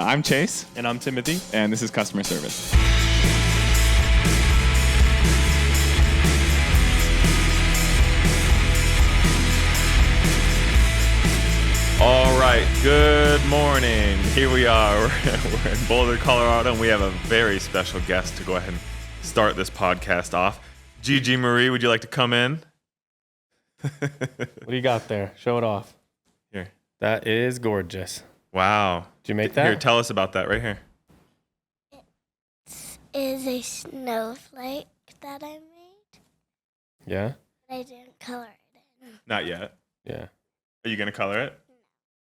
I'm Chase. And I'm Timothy. And this is Customer Service. All right, good morning. Here we are. We're in Boulder, Colorado, and we have a very special guest to go ahead and start this podcast off. Gigi Marie, would you like to come in? What do you got there? Show it off. Here. That is gorgeous. Wow. Did you make that? Here, tell us about that right here. It is a snowflake that I made. Yeah? I didn't color it in. Not yet. Yeah. Are you going to color it?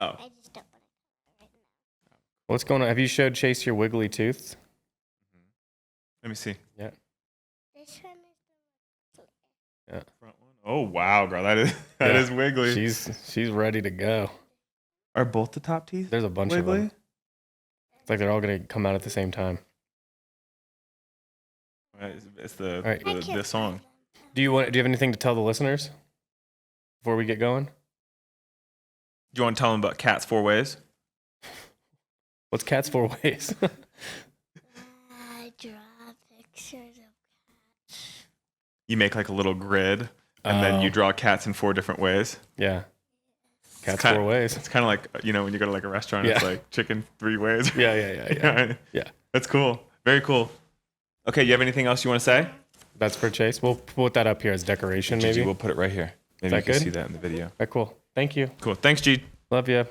Oh. I just don't want to color it now. What's going on? Have you showed Chase your wiggly tooth? Let me see. Yeah. This one is Yeah. Front one. Oh, wow, girl. That is wiggly. She's ready to go. Are both the top teeth There's a bunch of them. It's like they're all going to come out at the same time. It's the right. the song. Do you have anything to tell the listeners before we get going? Do you want to tell them about Cats 4 Ways? What's Cats 4 Ways? I draw pictures of cats. You make like a little grid, and then you draw cats in 4 different ways. Yeah. Cats It's 4 ways. It's kind of like, when you go to like a restaurant, It's like chicken 3 ways. Yeah. That's cool. Very cool. Okay, you have anything else you want to say? That's for Chase. We'll put that up here as decoration, maybe. Gigi, we'll put it right here. Maybe you can see that in the video. All right, cool. Thank you. Cool. Thanks, G. Love you.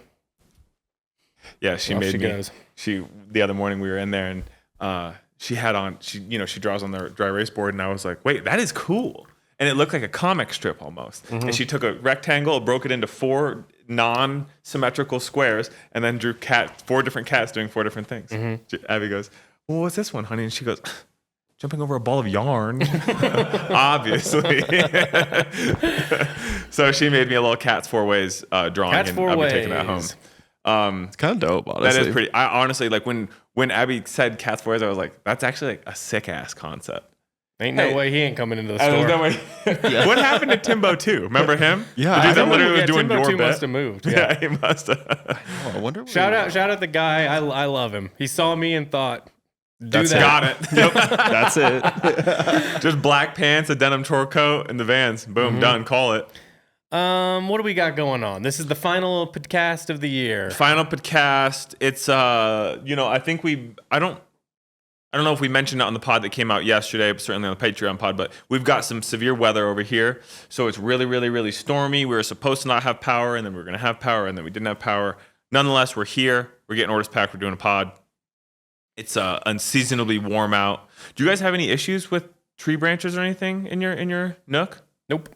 Yeah, she goes. The other morning we were in there, and she had on, she draws on the dry erase board, and I was like, wait, that is cool. And it looked like a comic strip almost. Mm-hmm. And she took a rectangle, broke it into 4 non-symmetrical squares, and then drew 4 different cats doing 4 different things. Mm-hmm. Abby goes, well, what's this one, honey? And she goes, jumping over a ball of yarn. Obviously. So she made me a little Cats 4 Ways drawing, Cats and 4 I'll be ways. taking that home. It's kind of dope, honestly. That is pretty. I honestly, like when Abby said Cats 4 Ways, I was like, that's actually like a sick-ass concept. Ain't no way he ain't coming into the store. No way. What happened to Timbo 2? Remember him? Yeah. The dude that literally was doing Timbo your 2 bit. must have moved. Yeah, he must have. I wonder. Shout out the guy. I love him. He saw me and thought, Got it. Yep. That's it. Just black pants, a denim tour coat, and the Vans. Boom, done. Call it. What do we got going on? This is the final podcast of the year. Final podcast. It's I think I don't know if we mentioned it on the pod that came out yesterday, but certainly on the Patreon pod, but we've got some severe weather over here. So it's really, really, really stormy. We were supposed to not have power, and then we were going to have power, and then we didn't have power. Nonetheless, we're here. We're getting orders packed. We're doing a pod. It's unseasonably warm out. Do you guys have any issues with tree branches or anything in your nook? Nope.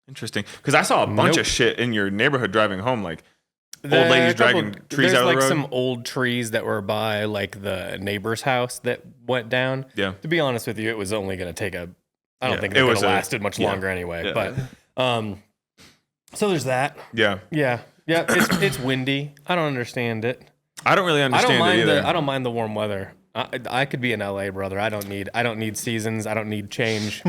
Interesting. Because I saw a bunch of shit in your neighborhood driving home, like old ladies dragging trees out of the road. There's like some old trees that were by like the neighbor's house that went down. Yeah. To be honest with you, it was only going to take I don't think it would have lasted much longer anyway. Yeah. But so there's that. Yeah. Yeah. It's windy. I don't understand it. I don't really understand it either. I don't mind the warm weather. I could be in LA, brother. I don't need seasons. I don't need change.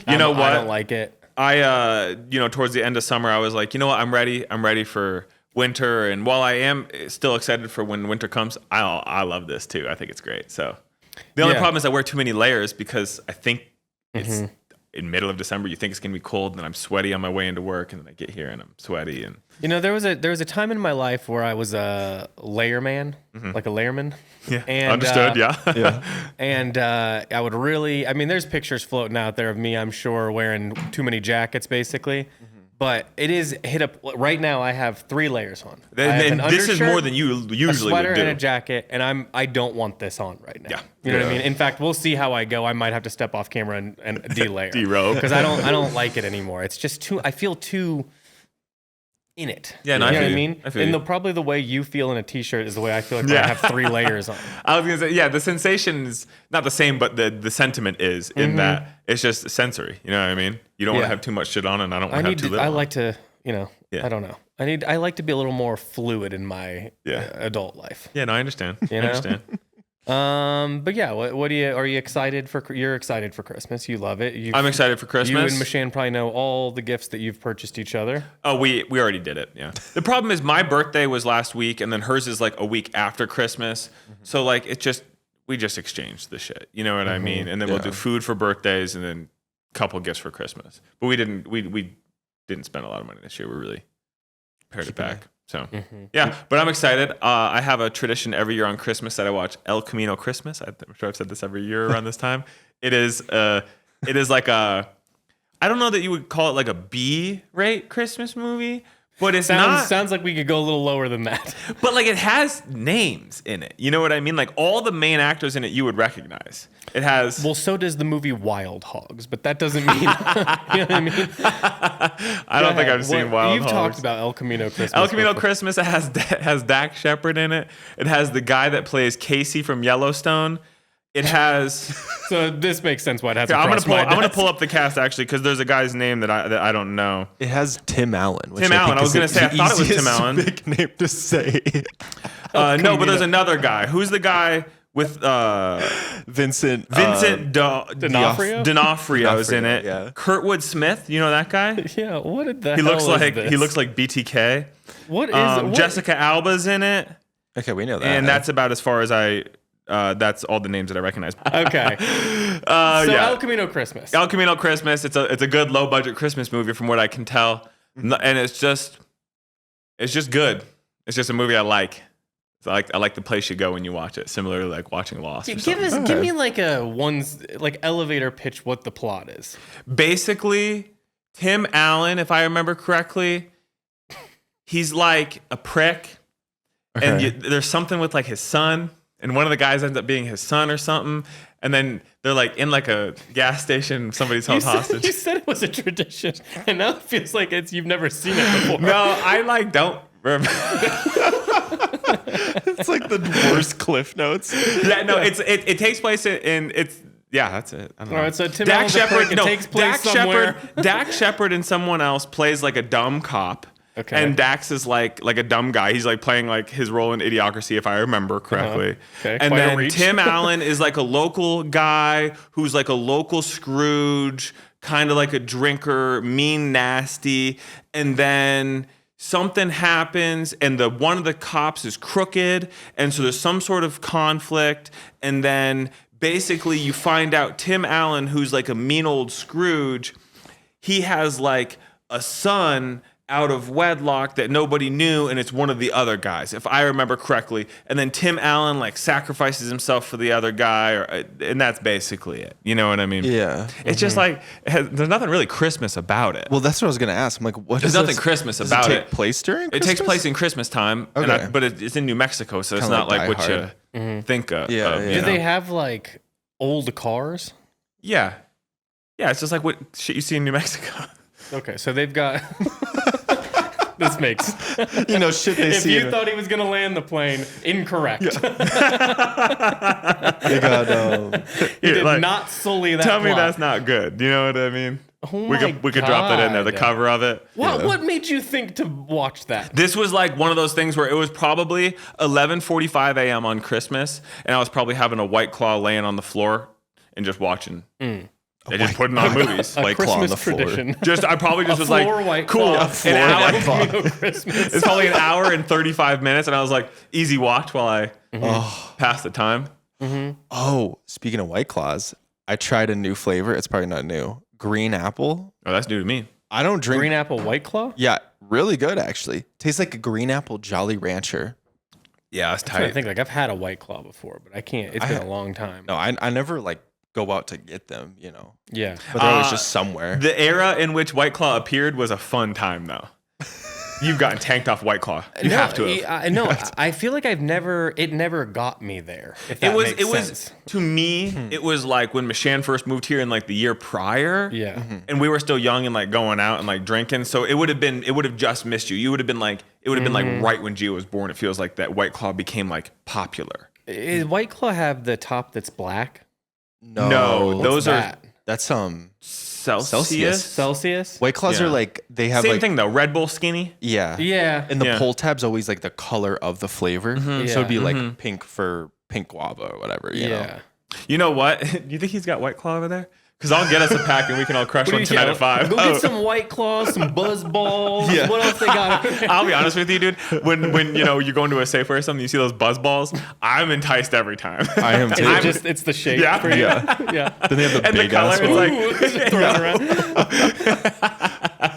You know what? I don't like it. I towards the end of summer, I was like, you know what? I'm ready. I'm ready for winter. And while I am still excited for when winter comes, I love this too. I think it's great. So the only problem is I wear too many layers because I think it's in middle of December. You think it's gonna be cold, and then I'm sweaty on my way into work, and then I get here and I'm sweaty. And there was a time in my life where I was a layer man, like a layerman. Yeah, and, understood. Yeah. And I would really, there's pictures floating out there of me, I'm sure, wearing too many jackets, basically. But it is hit up right now. I have 3 layers on. And this is more than you usually a sweater would do. And a jacket, and I don't want this on right now. Yeah. You know what I mean? In fact, we'll see how I go. I might have to step off camera and de-layer. De-robe. Because I don't like it anymore. It's just I feel too in it. Yeah, no, you know I what feel I mean? I feel and probably the way you feel in a t-shirt is the way I feel like when I have 3 layers on. I was gonna say, yeah, the sensation is not the same, but the sentiment is in that it's just sensory. You know what I mean? You don't want to have too much shit on, and I don't want to have too little. I like to, I don't know. I like to be a little more fluid in my adult life. Yeah, no, I understand. You I know? understand. But yeah, what do you? Are you excited for? You're excited for Christmas. You love it. I'm excited for Christmas. You and Michelle probably know all the gifts that you've purchased each other. Oh, we already did it. Yeah. The problem is my birthday was last week, and then hers is like a week after Christmas. So like we just exchanged the shit. You know what I mean? And then we'll do food for birthdays, and then a couple gifts for Christmas. But we didn't spend a lot of money this year. We really pared it back. So yeah, but I'm excited. I have a tradition every year on Christmas that I watch El Camino Christmas. I'm sure I've said this every year around this time. It is like I don't know that you would call it like a B-rate Christmas movie, but it sounds like we could go a little lower than that. But like it has names in it. You know what I mean? Like all the main actors in it you would recognize. It has. Well, so does the movie Wild Hogs, but that doesn't mean. You know what I mean? I don't think I've seen Wild Hogs. You've talked about El Camino Christmas. El Camino Christmas has Dak Shepard in it. It has the guy that plays Casey from Yellowstone. It has. So this makes sense why it has. I'm gonna pull up the cast actually because there's a guy's name that I don't know. It has Tim Allen. Tim Allen. I was gonna say I thought it was Tim Allen. Big name to say. No, but there's another guy. Who's the guy with Vincent D'Onofrio's in it. Yeah. Kurtwood Smith. You know that guy? Yeah. What did that? He looks like BTK. What is Jessica Alba's in it. Okay, we know that. And that's about as far as that's all the names that I recognize. Okay. El Camino Christmas. El Camino Christmas. It's a good low budget Christmas movie from what I can tell, and it's just good. It's just a movie I like. So I like the place you go when you watch it. Similarly, like watching Lost. Give me like a elevator pitch. What the plot is? Basically, Tim Allen, if I remember correctly, he's like a prick, and there's something with like his son. And one of the guys ends up being his son or something. And then they're like in like a gas station. Somebody's held hostage. You said it was a tradition. And now it feels like you've never seen it before. No, I don't remember. It's like the worst Cliff Notes. Yeah, no, it takes place in that's it. I don't know. All right, so Tim Allen's a prick. It takes place somewhere. Dak Shepard and someone else plays like a dumb cop. Okay. And Dax is like a dumb guy. He's like playing like his role in Idiocracy, if I remember correctly. Okay, and quite a then reach. Tim Allen is like a local guy who's like a local Scrooge, kind of like a drinker, mean, nasty. And then something happens, and one of the cops is crooked, and so there's some sort of conflict, and then basically you find out Tim Allen, who's like a mean old Scrooge, he has like a son out of wedlock that nobody knew, and it's one of the other guys, if I remember correctly. And then Tim Allen like sacrifices himself for the other guy, and that's basically it. You know what I mean? Yeah. It's just like there's nothing really Christmas about it. Well, that's what I was gonna ask. I'm like, what? There's nothing Christmas about it. Does it take place during Christmas? It takes place in Christmas time, Okay. but it's in New Mexico, so it's Kinda not like like Die what Hard. you think of. Yeah, of, yeah. you Do know? they have like old cars? Yeah. Yeah, it's just like what shit you see in New Mexico. Okay, so they've got. This makes shit they if see. you thought he was gonna land the plane, incorrect. They got He did like, not sully that. Tell me plot. that's not good. You know what I mean? Oh we could drop that in there, the God. cover of it. What made you think to watch that? This was like one of those things where it was probably 11:45 a.m. on Christmas, and I was probably having a White Claw laying on the floor and just watching. They just putting on movies. A Like Claw on Christmas the floor. tradition. I probably just A was like, floor White cool. Claw. An hour. Camino Christmas. It's probably an hour and 35 minutes, and I was like, easy watch while I pass the time. Oh, speaking of White Claws, I tried a new flavor. It's probably not new. Green apple. Oh, that's new to me. I don't drink Green apple White Claw. Yeah, really good actually. Tastes like a green apple Jolly Rancher. Yeah, that's I'm trying to tight. think. Like I've had a White Claw before, but I can't. It's been a long time. No, I never like go out to get them, Yeah. But they're always just somewhere. The era in which White Claw appeared was a fun time, though. You've gotten tanked off White Claw. You have to have. No, I feel like it never got me there. If that makes sense. To me, it was like when Michelle first moved here in like the year prior. Yeah. And we were still young and like going out and like drinking. So it would have just missed you. You would have been like, right when Gio was born. It feels like that White Claw became like popular. Is White Claw have the top that's black? No, those are that's Celsius. White Claws Yeah. are like they have Same like thing though. Red Bull skinny. yeah. Yeah. And the Yeah. pull tab's always like the color of the flavor. So it'd be like pink for pink guava or whatever. You know? You know what? You think he's got White Claw over there? Because I'll get us a pack and we can all crush one tonight at 5. Go get some White Claws, some Buzz Balls. Yeah. What else they got? I'll be honest with you, dude. When you know you go into a Safeway or something, you see those Buzz Balls. I'm enticed every time. I am too. It's the shape. Yeah. For you. Yeah. Then they have the And the big ass color one. is like. Throw it around.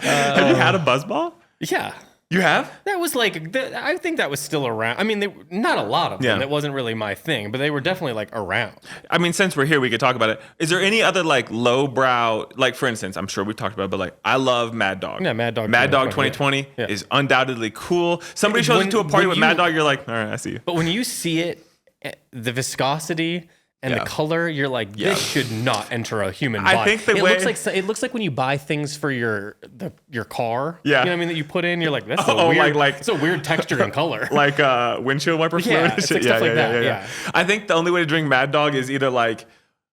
Have you had a Buzz Ball? Yeah. You have? That was like, I think that was still around. I mean, not a lot of them. Yeah. That wasn't really my thing, but they were definitely like around. I mean, since we're here, we could talk about it. Is there any other like lowbrow, like for instance, I'm sure we've talked about it, but like I love Mad Dog. Yeah, Mad Dog Mad Dog 2020, 2020 yeah. is undoubtedly cool. Somebody shows up to a party with Mad Dog, you're like, all right, I see you. But when you see it, the viscosity and the color, you're like, this should not enter a human body. I think the it way it looks like when you buy things for your car. Yeah. You know what I mean? That you put in, you're like, that's it's a weird texture and color. like windshield wiper fluid. Yeah, it's like stuff like that. Yeah. I think the only way to drink Mad Dog is either like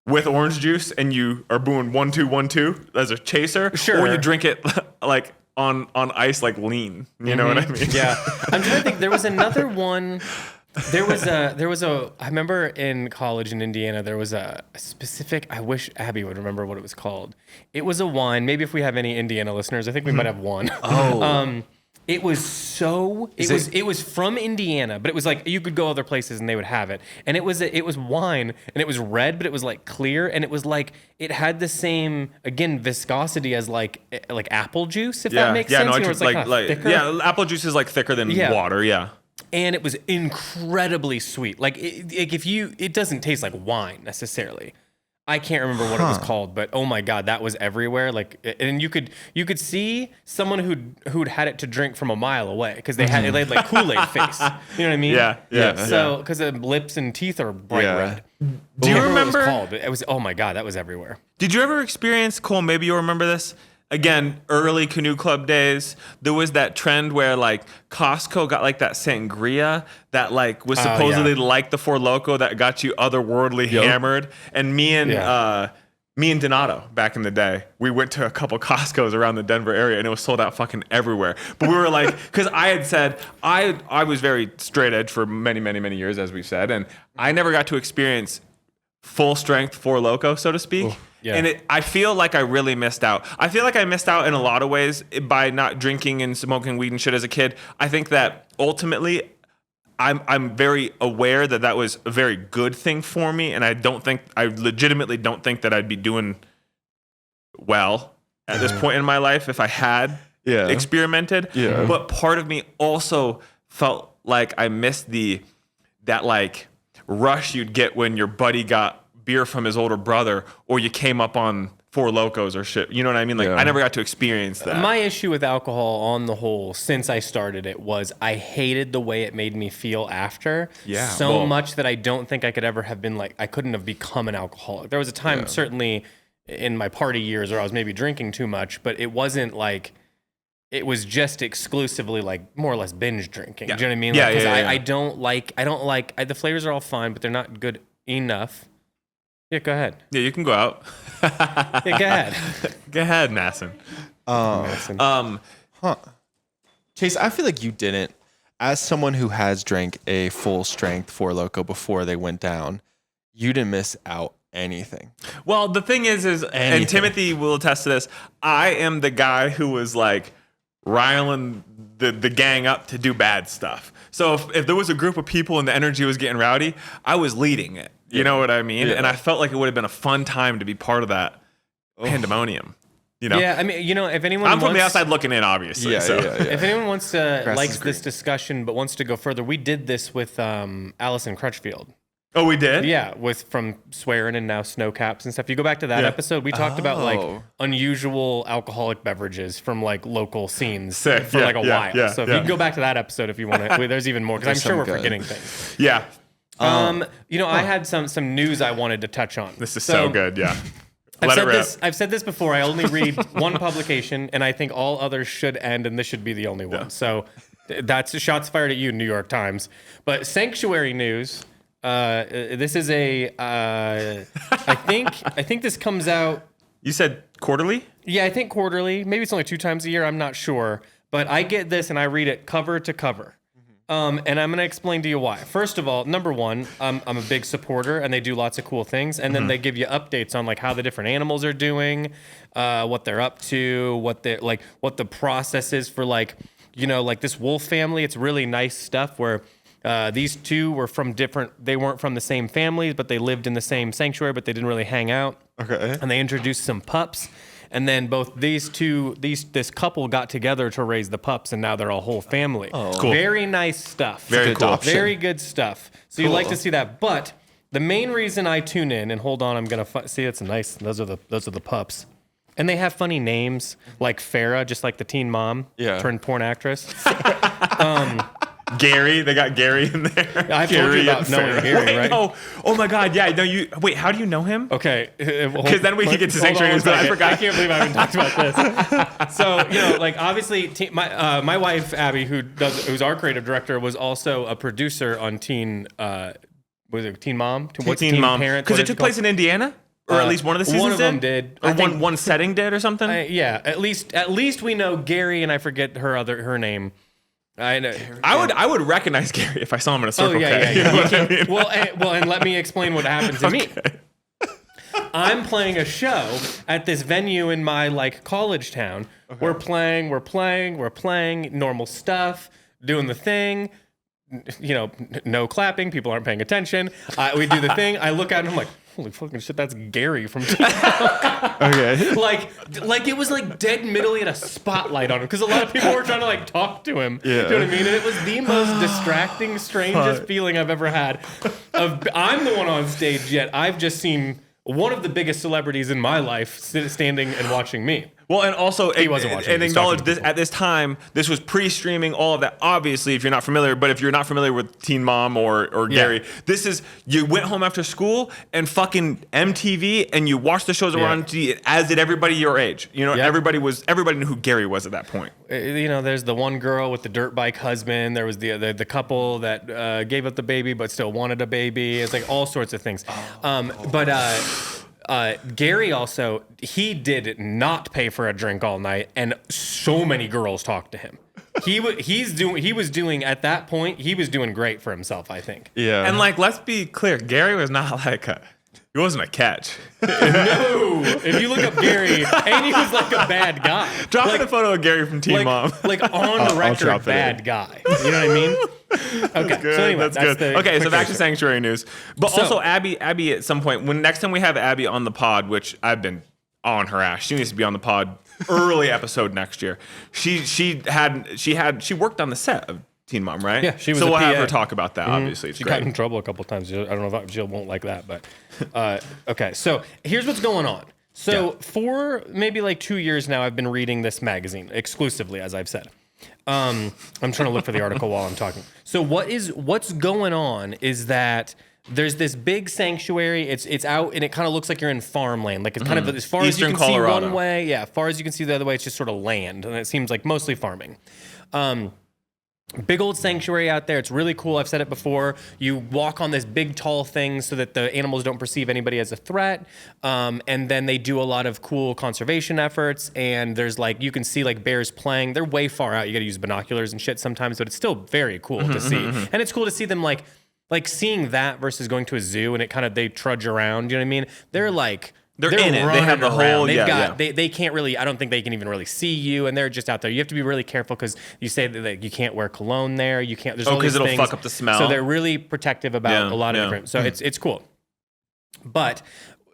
with orange juice and you are doing 1-2-1-2 as a chaser, Sure. or you drink it like on ice, like lean. You know what I mean? Yeah. I'm trying to think. There was another one. There was a, I remember in college in Indiana, there was a specific, I wish Abby would remember what it was called. It was a wine. Maybe if we have any Indiana listeners, I think we might have one. Oh. It was it was from Indiana, but it was like, you could go other places and they would have it. And it was wine and it was red, but it was like clear. And it was like, it had the same, again, viscosity as like apple juice, if that makes sense. No, You know, it's like thicker. yeah, apple juice is like thicker than water. Yeah. And it was incredibly sweet. Like it doesn't taste like wine necessarily. I can't remember what it was called, but oh my God, that was everywhere. Like, and you could see someone who'd had it to drink from a mile away because they had like Kool-Aid face. You know what I mean? Yeah. So because the lips and teeth are bright red. Do you remember? What it was called? It was, oh my God, that was everywhere. Did you ever experience, Cole, maybe you'll remember this, again, early Canoe Club days, there was that trend where like Costco got like that sangria that like was supposedly like the Four Loko that got you otherworldly hammered. And me and Donato back in the day, we went to a couple Costco's around the Denver area and it was sold out fucking everywhere. But we were like, because I had said, I was very straight edge for many, many, many years, as we've said, and I never got to experience full strength Four Loko, so to speak. Ooh. Yeah. And I feel like I really missed out. I feel like I missed out in a lot of ways by not drinking and smoking weed and shit as a kid. I think that ultimately I'm very aware that that was a very good thing for me. And I legitimately don't think that I'd be doing well at this point in my life if I had experimented. Yeah. But part of me also felt like I missed that like rush you'd get when your buddy got beer from his older brother, or you came up on Four Locos or shit. You know what I mean? Like I never got to experience that. My issue with alcohol on the whole, since I started it, was I hated the way it made me feel after. Yeah. So much that I don't think I could ever have been like, I couldn't have become an alcoholic. There was a time, certainly in my party years, where I was maybe drinking too much, but it wasn't like, it was just exclusively like more or less binge drinking. Yeah. Do you know what I mean? Yeah, Like, 'cause yeah. I don't like, the flavors are all fine, but they're not good enough. Yeah, go ahead. Yeah, you can go out. Yeah, go ahead. Go ahead, Masson. Chase, I feel like you didn't. As someone who has drank a full strength Four Loko before they went down, you didn't miss out anything. Well, the thing is and Timothy will attest to this, I am the guy who was like riling the gang up to do bad stuff. So if there was a group of people and the energy was getting rowdy, I was leading it. You know what I mean? Yeah. And I felt like it would have been a fun time to be part of that pandemonium. You know? Yeah, I mean, if anyone I'm from the wants- outside looking in, obviously. If anyone wants to Grass likes is this green. discussion but wants to go further, we did this with Allison Crutchfield. Oh, we did? Yeah, from swearing and now snow caps and stuff. You go back to that episode, we talked about like unusual alcoholic beverages from like local scenes Sick. for like a while. Yeah, so if you can go back to that episode if you want to, there's even more because I'm sure we're some good. forgetting things. Yeah. I had some news I wanted to touch on. This is so good. Yeah. I've said this before. I only read one publication, and I think all others should end, and this should be the only one. So that's shots fired at you, New York Times. But Sanctuary News. This is I think this comes out. You said quarterly? Yeah, I think quarterly. Maybe it's only 2 times a year. I'm not sure. But I get this and I read it cover to cover. And I'm going to explain to you why. First of all, number one, I'm a big supporter, and they do lots of cool things. And then they give you updates on like how the different animals are doing, what they're up to, what the process is for like this wolf family. It's really nice stuff where these two were from they weren't from the same families, but they lived in the same sanctuary, but they didn't really hang out. Okay. And they introduced some pups. And then both this couple got together to raise the pups, and now they're a whole family. Oh, cool. Very nice stuff. Very cool. Adoption. Very good stuff. So you like to see that. But the main reason I tune in, and hold on, I'm gonna see it's nice. Those are the pups, and they have funny names like Farrah, just like the teen mom turned porn actress. Gary, they got Gary in there. I've told you about knowing Gary, right? No. Oh my God, yeah. No, you. Wait, how do you know him? Okay, Because then we can get to sanctuary news, but I forgot. I can't believe I haven't talked about this. So like obviously, my wife Abby, who's our creative director, was also a producer on Teen. Was it Teen Mom? What's Teen Mom? Parent? Because it took place in Indiana, or at least one of the seasons. One of them did. Or one setting did, or something. Yeah, at least we know Gary, and I forget her name. I know. I would recognize Gary if I saw him in a Circle K. Yeah. You know what I mean? Well, and let me explain what happened to me. I'm playing a show at this venue in my like college town. Okay. We're playing normal stuff, doing the thing. No clapping. People aren't paying attention. We do the thing. I look at it and I'm like, holy fucking shit, that's Gary from TikTok. Okay. Like it was like dead middle. He had a spotlight on him because a lot of people were trying to like talk to him. Yeah. You know what I mean? And it was the most distracting, strangest feeling I've ever had. I'm the one on stage, yet I've just seen one of the biggest celebrities in my life standing and watching me. Well, and also, He wasn't watching. and acknowledge this at this time. This was pre-streaming, all of that. Obviously, if you're not familiar, but if you're not familiar with Teen Mom or Gary, this is you went home after school and fucking MTV, and you watched the shows that were on TV, as did everybody your age. Everybody knew who Gary was at that point. There's the one girl with the dirt bike husband. There was the couple that gave up the baby but still wanted a baby. It's like all sorts of things. Gary also, he did not pay for a drink all night, and so many girls talked to him. He was doing at that point, he was doing great for himself, I think. Yeah. And like, let's be clear, Gary was not like he wasn't a catch. No, if you look up Gary, and he was like a bad guy. Drop in a photo of Gary from Teen Mom. Like on the record, bad guy. You know what I mean? Okay, good. so anyway, that's good. Okay, so back to answer. Sanctuary news. But also Abby at some point, next time we have Abby on the pod, which I've been on her ass, she needs to be on the pod early episode next year. She worked on the set of Teen Mom, right? Yeah, she was. So a we'll PA. have her talk about that. Obviously, it's she great. got in trouble a couple times. I don't know if she won't like that, but okay. So here's what's going on. So for maybe like 2 years now, I've been reading this magazine exclusively, as I've said. I'm trying to look for the article while I'm talking. So what's going on is that there's this big sanctuary. It's out and it kind of looks like you're in farmland. Like it's kind of as far as you can see one way. Yeah, as far as you can see the other way, it's just sort of land, and it seems like mostly farming. Big old sanctuary out there. It's really cool. I've said it before. You walk on this big tall thing so that the animals don't perceive anybody as a threat. And then they do a lot of cool conservation efforts. And there's like, you can see like bears playing. They're way far out. You got to use binoculars and shit sometimes, but it's still very cool to see. And it's cool to see them like seeing that versus going to a zoo and it kind of, they trudge around. You know what I mean? They're like, They're in it. They have the whole. They can't really. I don't think they can even really see you, and they're just out there. You have to be really careful because you say that you can't wear cologne there. You can't. There's all these because it'll things. fuck up the smell. So they're really protective about a lot of different. So it's cool. But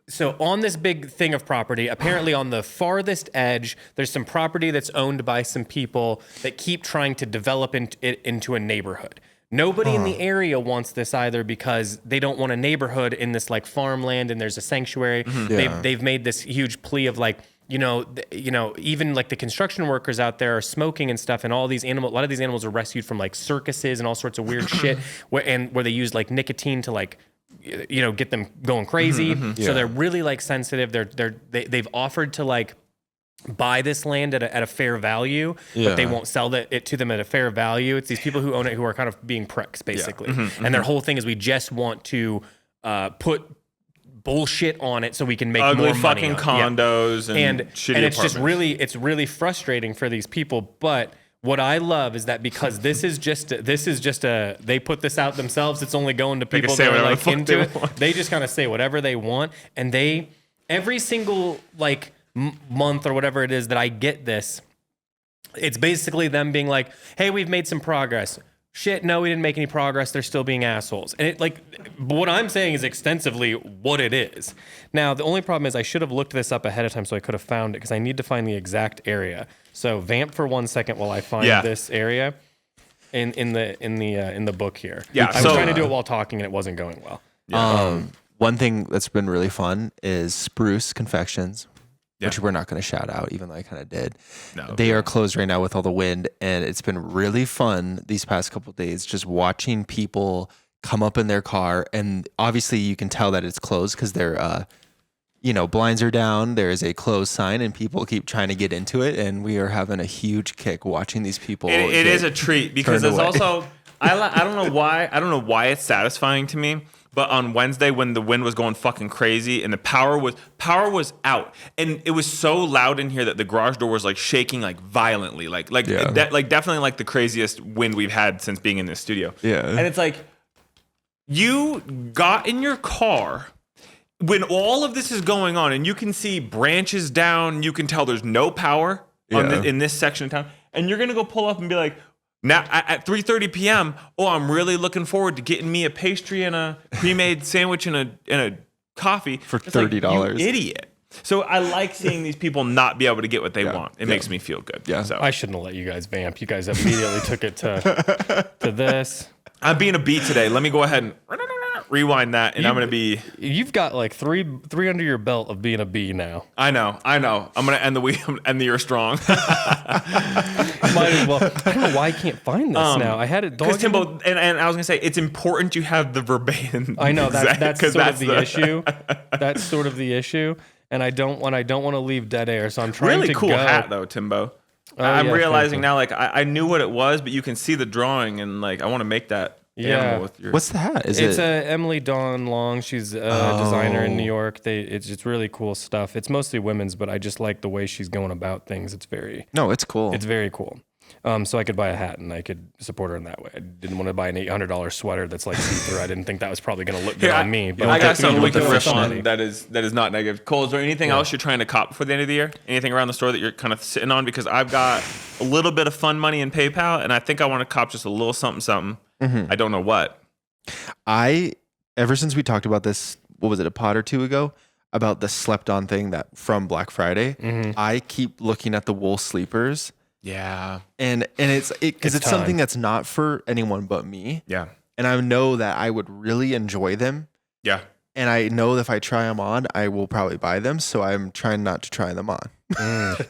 so on this big thing of property, apparently on the farthest edge, there's some property that's owned by some people that keep trying to develop it into a neighborhood. Nobody in the area wants this either because they don't want a neighborhood in this like farmland and there's a sanctuary. They've made this huge plea of like, even like the construction workers out there are smoking and stuff, and a lot of these animals are rescued from like circuses and all sorts of weird shit where they use like nicotine to like get them going crazy. So they're really like sensitive. They've offered to like buy this land at a fair value, but they won't sell it to them at a fair value. It's these people who own it who are kind of being pricks, basically. And their whole thing is we just want to put bullshit on it so we can make ugly more money fucking on it. condos and shitty and it's apartments. just really frustrating for these people. But What I love is that because this is just a they put this out themselves. It's only going to people that are like into it. They just kind of say whatever they want, and they every single like month or whatever it is that I get this, it's basically them being like, "Hey, we've made some progress." Shit, no, we didn't make any progress. They're still being assholes. And it like what I'm saying is extensively what it is. Now, the only problem is I should have looked this up ahead of time so I could have found it because I need to find the exact area. So vamp for 1 second while I find this area in the book here. Yeah, I was trying to do it while talking and it wasn't going well. Yeah. One thing that's been really fun is Spruce Confections, which we're not going to shout out, even though I kind of did. No, they are closed right now with all the wind, and it's been really fun these past couple of days just watching people come up in their car, and obviously you can tell that it's closed because their blinds are down. There is a closed sign, and people keep trying to get into it, and we are having a huge kick watching these people. It is a treat because it's also I don't know why it's satisfying to me. But on Wednesday, when the wind was going fucking crazy and the power was out, and it was so loud in here that the garage door was like shaking like violently, definitely like the craziest wind we've had since being in this studio. Yeah, and it's like you got in your car when all of this is going on, and you can see branches down, you can tell there's no power in this section of town, and you're gonna go pull up and be like. Now at 3:30 p.m. I'm really looking forward to getting me a pastry and a pre-made sandwich and a coffee for $30. Like, you idiot. So I like seeing these people not be able to get what they want. It makes me feel good. Yeah. So I shouldn't have let you guys vamp. You guys immediately took it to this. I'm being a bee today. Let me go ahead and rewind that, and I'm going to be... You've got like three under your belt of being a bee now. I know. I'm going to end the year strong. Might as well. I don't know why I can't find this now. I had it. Because Timbo, and I was going to say, it's important you have the verbatim. I know, that's sort of the issue. That's sort of the issue. And I don't want to leave dead air, so I'm trying really to cool go. hat, though, Timbo. I'm realizing now, like, I knew what it was, but you can see the drawing, and, like, I want to make that animal with your... What's the hat? It's Emily Dawn Long. She's a designer in New York. It's really cool stuff. It's mostly women's, but I just like the way she's going about things. It's cool. It's very cool. So I could buy a hat and I could support her in that way. I didn't want to buy an $800 sweater that's like see-through. I didn't think that was probably going to look good on me. But I got something we can riff on that is not negative. Cole, is there anything else you're trying to cop before the end of the year? Anything around the store that you're kind of sitting on? Because I've got a little bit of fun money in PayPal, and I think I want to cop just a little something. I don't know what. Ever since we talked about this, what was it, a pod or two ago, about the slept on thing that from Black Friday, I keep looking at the wool sleepers. Yeah. And it's something that's not for anyone but me. Yeah. And I know that I would really enjoy them. Yeah. And I know that if I try them on, I will probably buy them. So I'm trying not to try them on.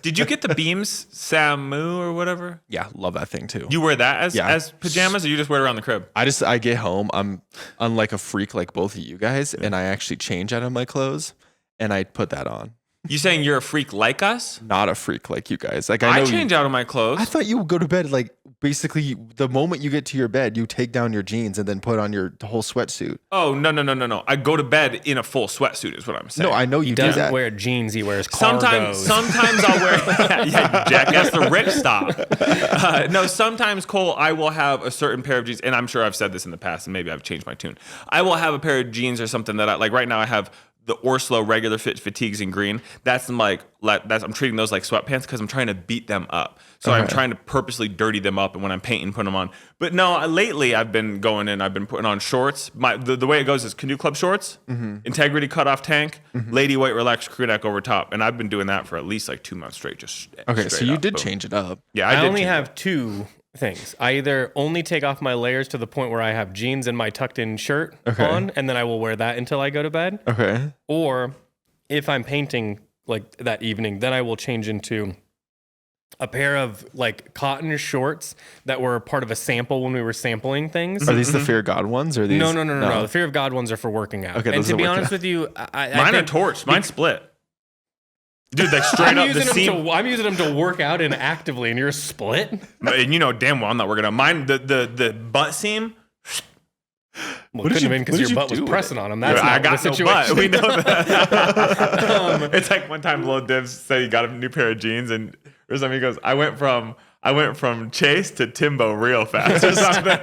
Did you get the Beams Samu or whatever? Yeah, love that thing too. You wear that as pajamas, or you just wear it around the crib? I get home. I'm unlike a freak like both of you guys, and I actually change out of my clothes, and I put that on. You saying you're a freak like us? Not a freak like you guys. Like I change out of my clothes. I thought you would go to bed like basically the moment you get to your bed, you take down your jeans and then put on your whole sweatsuit. Oh no! I go to bed in a full sweatsuit. Is what I'm saying. No, I know you do that. He doesn't wear jeans. He wears cargos. Sometimes I'll wear. Yeah, Jack. That's the rip stop. No, sometimes Cole, I will have a certain pair of jeans, and I'm sure I've said this in the past, and maybe I've changed my tune. I will have a pair of jeans or something that I like. Right now, I have the Orslo regular fit fatigues in green. I'm treating those like sweatpants because I'm trying to beat them up. So I'm trying to purposely dirty them up, and when I'm painting, put them on. But no, lately I've been going in. I've been putting on shorts. The way it goes is Canoe Club shorts, Integrity cutoff tank, lady white relaxed crew neck over top, and I've been doing that for at least like 2 months straight. So you did change it up. Yeah, I only have two things. I either only take off my layers to the point where I have jeans and my tucked in shirt on, and then I will wear that until I go to bed. Okay. Or if I'm painting like that evening, then I will change into a pair of like cotton shorts that were part of a sample when we were sampling things. Are these the Fear of God ones? Or these? No. The Fear of God ones are for working out. Okay, and to be honest with you, mine are torched. Mine's split. Dude, they straight up the seam. I'm using them to work out and actively, and you're split? And you know damn well I'm not working out. Mine, the butt seam. Well, it couldn't have been because your butt was pressing on him. That's not the situation. Butt. We know that. It's like one time Lil Divs said he got a new pair of jeans, and or something. He goes, I went from I went from Chase to Timbo real fast or something.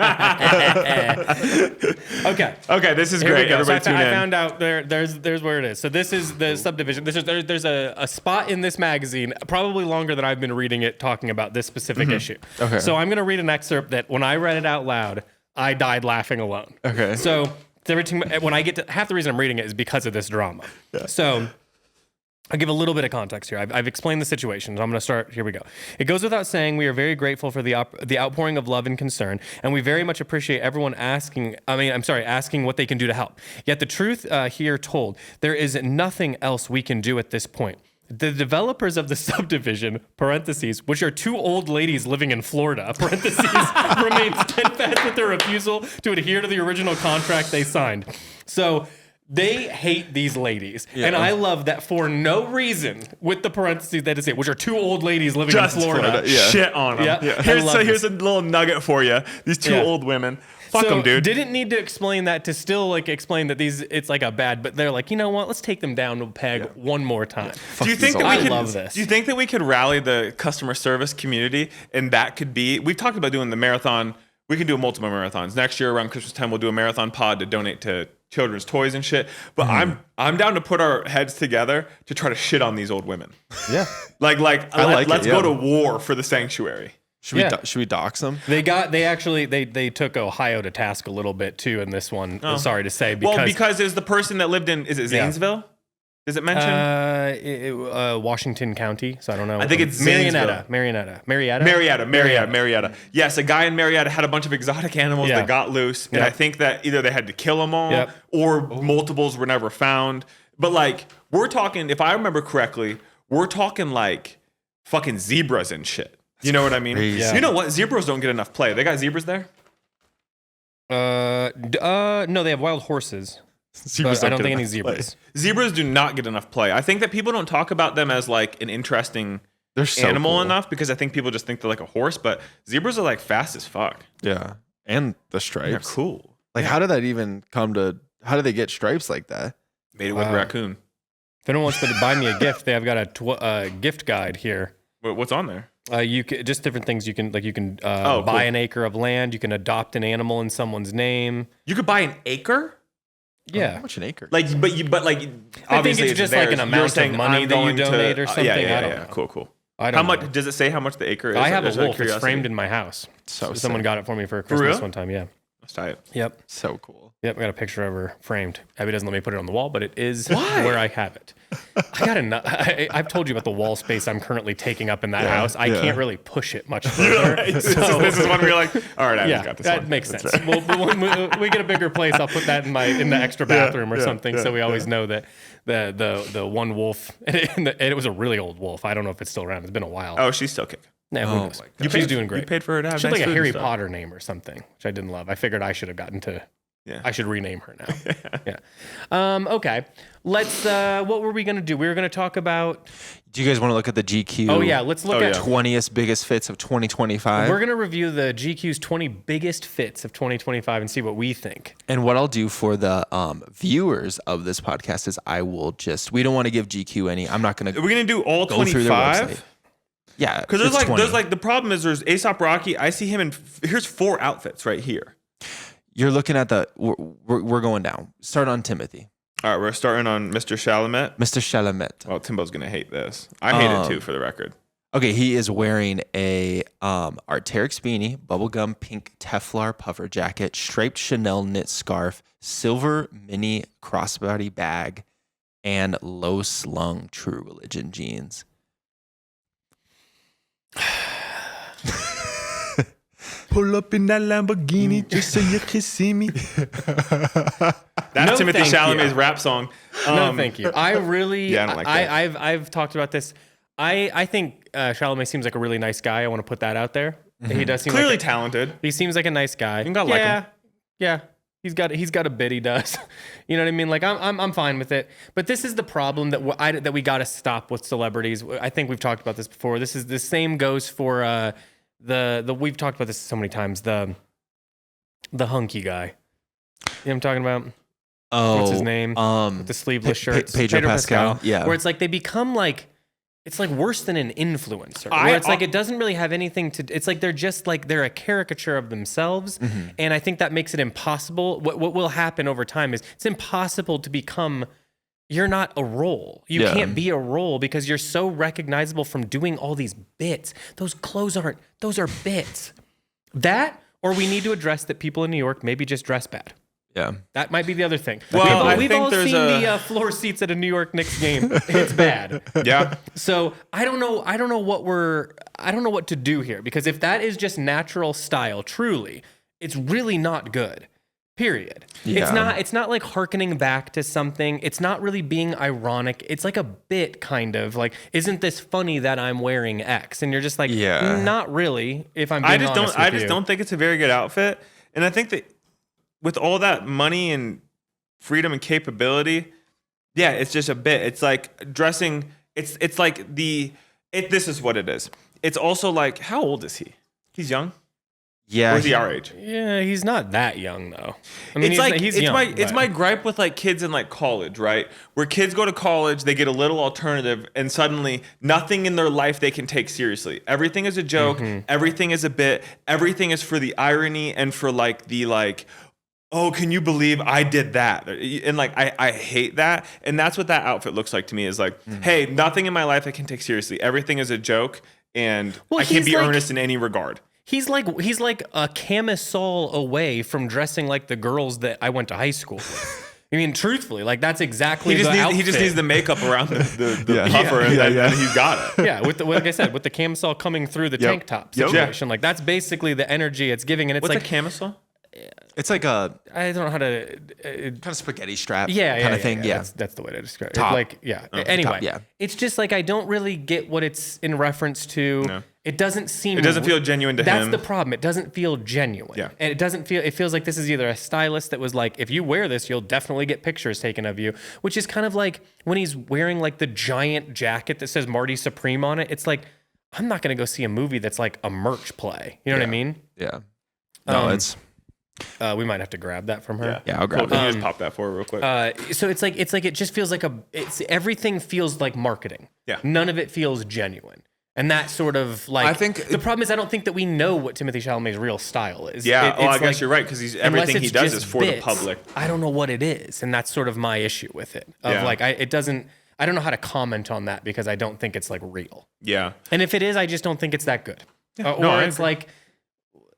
Okay, this is great. Everybody tune in. I found out there's where it is. So this is the subdivision. There's a spot in this magazine, probably longer than I've been reading it, talking about this specific issue. Okay. So I'm going to read an excerpt that when I read it out loud, I died laughing alone. Okay. So when I get to half the reason I'm reading it is because of this drama. Yeah. So I'll give a little bit of context here. I've explained the situation, so I'm going to start. Here we go. It goes without saying, we are very grateful for the outpouring of love and concern, and we very much appreciate everyone asking what they can do to help. Yet the truth here told, there is nothing else we can do at this point. The developers of the subdivision, parentheses, which are two old ladies living in Florida, parentheses, remain steadfast with their refusal to adhere to the original contract they signed. So they hate these ladies. Yeah. And I love that for no reason, with the parentheses that is it, which are two old ladies living in Florida. Shit on them. Yeah. Here's a little nugget for you. These two old women. Fuck them, dude. Didn't need to explain that to still explain that it's like a bad, but they're like, you know what? Let's take them down to peg one more time. Yeah. Do you think that we could? I love this. Do you think that we could rally the customer service community, and that could be? We've talked about doing the marathon. We can do multiple marathons next year around Christmas time. We'll do a marathon pod to donate to children's toys and shit. But I'm down to put our heads together to try to shit on these old women. Yeah, let's go to war for the sanctuary. Should we dox them? They took Ohio to task a little bit too in this one. Oh. Sorry to say, because it's the person that lived in, is it Zanesville? Is it mentioned? Washington County. So I don't know. I think it's Marietta. Yes, a guy in Marietta had a bunch of exotic animals that got loose, and I think that either they had to kill them all or multiples were never found. But we're talking, if I remember correctly, we're talking fucking zebras and shit. You know what I mean? Yeah. You know what? Zebras don't get enough play. They got zebras there? No, they have wild horses. Zebras I don't think any zebras. Play. Zebras do not get enough play. I think that people don't talk about them as an interesting animal enough, because I think people just think they're like a horse, but zebras are fast as fuck. Yeah. And the stripes. They're cool. How did that even how did they get stripes like that? Made it with raccoon. If anyone wants to buy me a gift, they've got a gift guide here. What's on there? You can, just different things you can buy an acre of land. You can adopt an animal in someone's name. You could buy an acre? Yeah. How much an acre? I think it's just an amount of money that you donate or something. I don't know. Cool. How much does it say how much the acre is? I have a wolf. It's framed in my house. Someone got it for me for Christmas one time. Yeah. That's tight. Yep. So cool. Yep, I got a picture of her framed. Abby doesn't let me put it on the wall, but it is where I have it. I've told you about the wall space I'm currently taking up in that house. I can't really push it much further. This is one where you're like, all right, Abby's got this that makes sense. When we get a bigger place, I'll put that in the extra bathroom or something, so we always know that the one wolf, and it was a really old wolf. I don't know if it's still around. It's been a while. Oh, she's still kicking. No, she's doing great. You paid for her to have She's nice like a food Harry and stuff. Potter name or something, which I didn't love. I figured I should have gotten to. Yeah. I should rename her now. Okay. Let's. What were we gonna do? We were gonna talk about. Do you guys want to look at the GQ? Oh yeah, let's look at 20th biggest fits of 2025. We're gonna review the GQ's 20 biggest fits of 2025 and see what we think. And what I'll do for the viewers of this podcast is I will we don't want to give GQ any. I'm not gonna. We're gonna do all 25. Yeah, because there's the problem is there's A$AP Rocky. I see him in here's 4 outfits right here. You're looking at we're going down. Start on Timothy. All right, we're starting on Mr. Chalamet. Mr. Chalamet. Well, Timbo's gonna hate this. I hate it too, for the record. Okay, he is wearing a Arc'teryx beanie, bubblegum pink Teflar puffer jacket, striped Chanel knit scarf, silver mini crossbody bag, and low slung True Religion jeans. Pull up in that Lamborghini just so you can see me. That's Timothy Chalamet's rap song. No, thank you. I really, I don't like that. I've talked about this. I think Chalamet seems like a really nice guy. I want to put that out there. Mm-hmm. He does seem clearly talented. He seems like a nice guy. You gotta like him. Yeah. He's got a bit. He does. You know what I mean? I'm fine with it. But this is the problem that we got to stop with celebrities. I think we've talked about this before. The same goes for we've talked about this so many times. The hunky guy. You know what I'm talking about? Oh, what's his name? With the sleeveless shirts. Pedro Pascal. Yeah. Where it's like they become like it's like worse than an influencer. Where it's like it doesn't really have anything to. It's like they're just like they're a caricature of themselves, and I think that makes it impossible. What will happen over time is it's impossible to become. You're not a role. You can't be a role because you're so recognizable from doing all these bits. Those clothes aren't. Those are bits. That, or we need to address that people in New York maybe just dress bad. Yeah, that might be the other thing. Well, we've all seen the floor seats at a New York Knicks game. It's bad. Yeah. So I don't know what to do here, because if that is just natural style, truly, it's really not good. Period. Yeah. It's not like hearkening back to something. It's not really being ironic. It's like a bit, kind of like, isn't this funny that I'm wearing X? And you're just like, not really. If I'm being honest, I just don't think it's a very good outfit. And I think that with all that money and freedom and capability, it's just a bit. It's like dressing. It's like this is what it is. It's also like, how old is he? He's young. Yeah, or is he our age? Yeah, he's not that young though. I mean, it's my gripe with like kids in like college, right? Where kids go to college, they get a little alternative, and suddenly nothing in their life they can take seriously. Everything is a joke. Everything is a bit. Everything is for the irony and for like the like, oh, can you believe I did that? And like I hate that. And that's what that outfit looks like to me. Is like, hey, nothing in my life I can take seriously. Everything is a joke, and I can't be earnest in any regard. He's like a camisole away from dressing like the girls that I went to high school with. I mean, truthfully, like that's exactly he just needs the makeup around the puffer, and he's got it. Yeah, like I said, with the camisole coming through the tank top situation, like that's basically the energy it's giving. And it's what's a camisole? It's like a I don't know how to kind of spaghetti strap kind of thing. Yeah, that's the way to describe it. Top. Like anyway, top, it's just like I don't really get what it's in reference to. No. It doesn't feel genuine to him. That's the problem. It doesn't feel genuine. Yeah. And it feels like this is either a stylist that was like, if you wear this, you'll definitely get pictures taken of you, which is kind of like when he's wearing like the giant jacket that says Marty Supreme on it. It's like, I'm not going to go see a movie that's like a merch play. You know what I mean? Yeah. No, it's... we might have to grab that from her. Yeah, I'll grab it. Can you just pop that for her real quick? So it's like it just feels like everything feels like marketing. Yeah. None of it feels genuine. And that sort of like, I think the problem is I don't think that we know what Timothée Chalamet's real style is. Yeah, I guess you're right, because everything he does is for the public. I don't know what it is, and that's sort of my issue with it. I don't know how to comment on that because I don't think it's like real. Yeah. And if it is, I just don't think it's that good. Yeah. It's like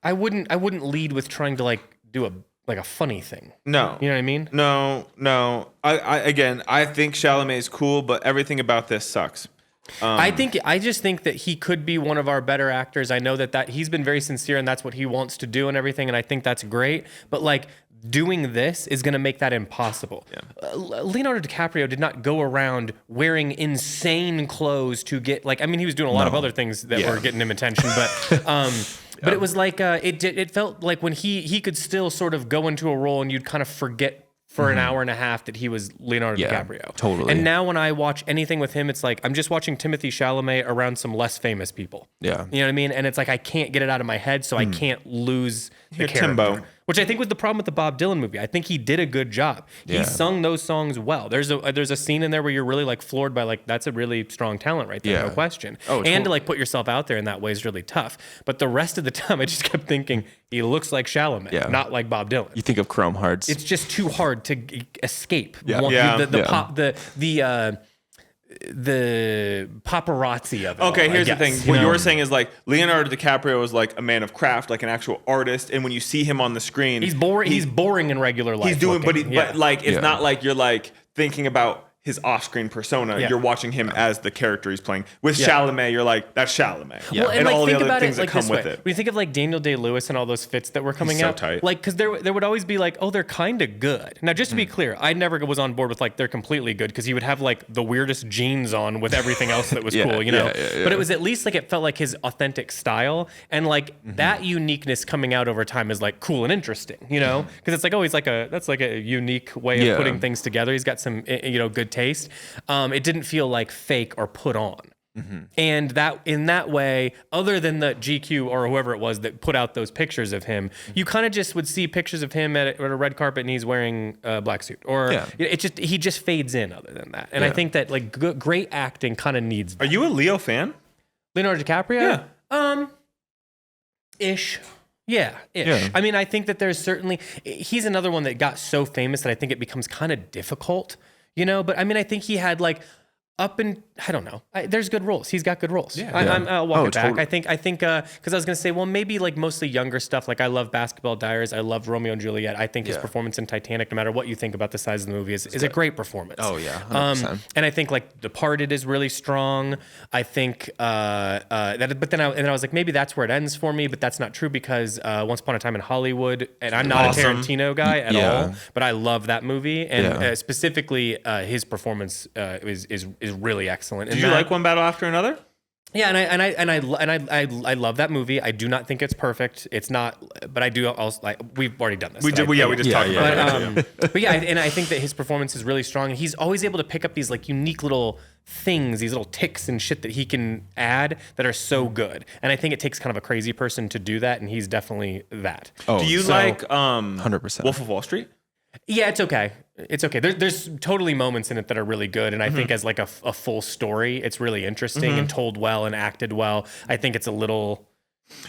I wouldn't lead with trying to like do a funny thing. No. You know what I mean? No. I think Chalamet's cool, but everything about this sucks. I just think that he could be one of our better actors. I know that he's been very sincere and that's what he wants to do and everything, and I think that's great. But like doing this is going to make that impossible. Yeah. Leonardo DiCaprio did not go around wearing insane clothes to get like. I mean, he was doing a lot of other things that were getting him attention, but. But it was like it felt like when he could still sort of go into a role and you'd kind of forget for an hour and a half that he was Leonardo DiCaprio. Totally. And now when I watch anything with him, it's like I'm just watching Timothée Chalamet around some less famous people. Yeah. You know what I mean? And it's like I can't get it out of my head, so I can't lose the character. Timbo. Which I think was the problem with the Bob Dylan movie. I think he did a good job. Yeah. He sung those songs well. There's a scene in there where you're really like floored by like that's a really strong talent right there, no question. And to like put yourself out there in that way is really tough. But the rest of the time, I just kept thinking he looks like Chalamet, not like Bob Dylan. You think of Chrome Hearts. It's just too hard to escape. The paparazzi of it. Okay, all, here's the thing. What you're saying is like Leonardo DiCaprio is like a man of craft, like an actual artist, and when you see him on the screen, he's boring. He's boring in regular life. He's doing, but like it's not like you're like thinking about his off-screen persona. You're watching him as the character he's playing. With Chalamet, you're like, that's Chalamet. Yeah. Well, and like, all the think other about things it like that come this with way. it. When you think of like Daniel Day-Lewis and all those fits that were coming out, tight. like because there would always be like, oh, they're kind of good. Now, just to be clear, I never was on board with like they're completely good because he would have like the weirdest jeans on with everything else that was cool, you know. But it was at least like it felt like his authentic style, and like that uniqueness coming out over time is like cool and interesting, you know, because it's like oh, that's like a unique way of putting things together. He's got some good taste. It didn't feel like fake or put on. And that in that way, other than the GQ or whoever it was that put out those pictures of him, you kind of just would see pictures of him at a red carpet and he's wearing a black suit, or he just fades in. Other than that, and I think that like great acting kind of needs that. Are you a Leo fan? Leonardo DiCaprio? Yeah. Ish. Yeah, ish. Yeah. I mean, I think that there's certainly he's another one that got so famous that I think it becomes kind of difficult, But I mean, I think he had like I don't know. There's good roles. He's got good roles. Yeah. I'll walk it back. Totally. I think, because I was gonna say, well, maybe like mostly younger stuff. Like I love Basketball Diaries. I love Romeo and Juliet. I think his performance in Titanic, no matter what you think about the size of the movie, is a great performance. Oh yeah, 100%. And I think like Departed is really strong. I think but then I was like, maybe that's where it ends for me. But that's not true because Once Upon a Time in Hollywood, and I'm not a Tarantino guy at all, but I love that movie, and specifically his performance is really excellent. Did you like One Battle After Another? Yeah, I love that movie. I do not think it's perfect. It's not, but I do also we've already done this. We just talked about it. But yeah, and I think that his performance is really strong. He's always able to pick up these like unique little things, these little ticks and shit that he can add that are so good. And I think it takes kind of a crazy person to do that, and he's definitely that. Do you like 100% Wolf of Wall Street? Yeah, it's okay. It's okay. There's totally moments in it that are really good, and I think as like a full story, it's really interesting and told well and acted well. I think it's a little.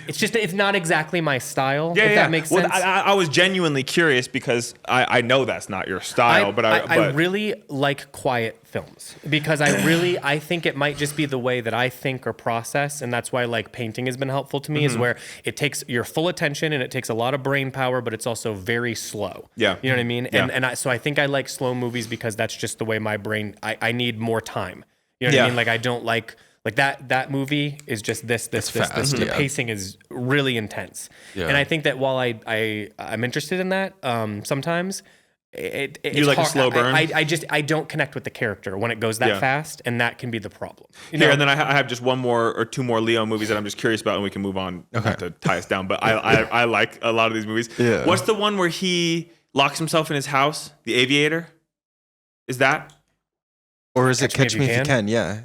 It's not exactly my style. If that makes sense. Well, I was genuinely curious because I know that's not your style, but I really like quiet films because I think it might just be the way that I think or process, and that's why like painting has been helpful to me is where it takes your full attention and it takes a lot of brain power, but it's also very slow. Yeah, you know what I mean. Yeah. So I think I like slow movies because that's just the way my brain. I need more time. You know what I mean? Like I don't like. Like that movie is just this. The pacing is really intense, and I think that while I'm interested in that, sometimes it's you like hard. A slow burn. I don't connect with the character when it goes that fast, and that can be the problem. And then I have just one more or two more Leo movies that I'm just curious about, and we can move on to tie us down. But I like a lot of these movies. Yeah. What's the one where he locks himself in his house? The Aviator. Is that? Or is it Catch Me If You Can? Yeah.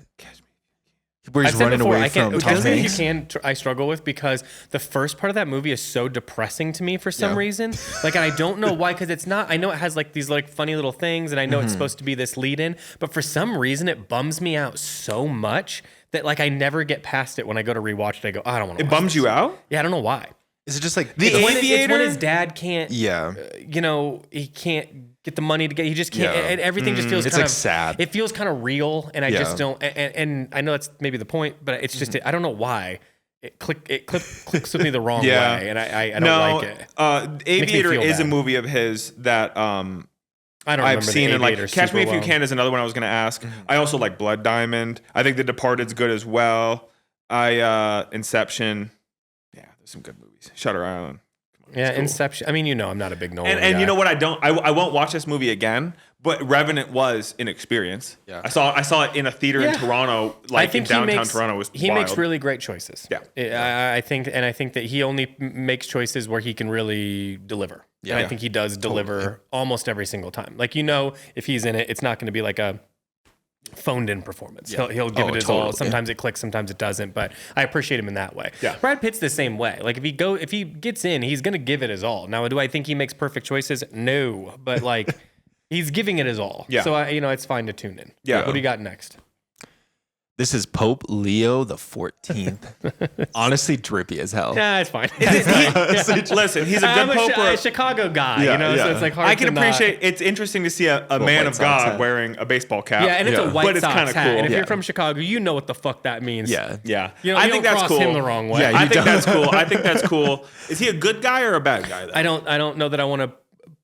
Where he's running away from Tom Hanks. I struggle with because the first part of that movie is so depressing to me for some reason. Like, and I don't know why, because it's not. I know it has like these like funny little things, and I know it's supposed to be this lead-in, but for some reason it bums me out so much that like I never get past it. When I go to rewatch it, I go, I don't want to. It bums you out? Yeah, I don't know why. Is it just like the Aviator? It's when his dad can't. Yeah. He can't get the money to get. He just can't. And everything just feels. It's kind like of sad. It feels kind of real, and I just don't. And I know that's maybe the point, but it's just I don't know why it clicks with me the wrong way, and I don't like it. Aviator is a movie of his that I've seen, and like Catch Me If You Can is another one I was going to ask. I also like Blood Diamond. I think The Departed's good as well. Inception. Yeah, there's some good movies. Shutter Island. Yeah, cool. Inception. I mean, I'm not a big Nolan and guy. You know what? I won't watch this movie again. But Revenant was an experience. Yeah. I saw it in a theater in Toronto, like in downtown Toronto. He makes really great choices. Yeah. I think that he only makes choices where he can really deliver. Yeah. And I think he does deliver almost every single time. Like, if he's in it, it's not going to be like a phoned in performance. Yeah. He'll give it his all. Sometimes it clicks, sometimes it doesn't, but I appreciate him in that way. Yeah. Brad Pitt's the same way. Like if he gets in, he's going to give it his all. Now, do I think he makes perfect choices? No, but like he's giving it his all. Yeah. So it's fine to tune in. Yeah. What do you got next? This is Pope Leo the 14th. Honestly, drippy as hell. Yeah, it's fine. Listen, he's a good pope. I'm a Chicago guy, so it's like hard. I can appreciate. It's interesting to see a man of God wearing a baseball cap. Yeah, and it's a White Sox hat. Cool. And if you're from Chicago, you know what the fuck that means. Yeah. I think that's cool. Him the wrong way. Yeah, I think that's cool. Is he a good guy or a bad guy? Though? I don't know that I want to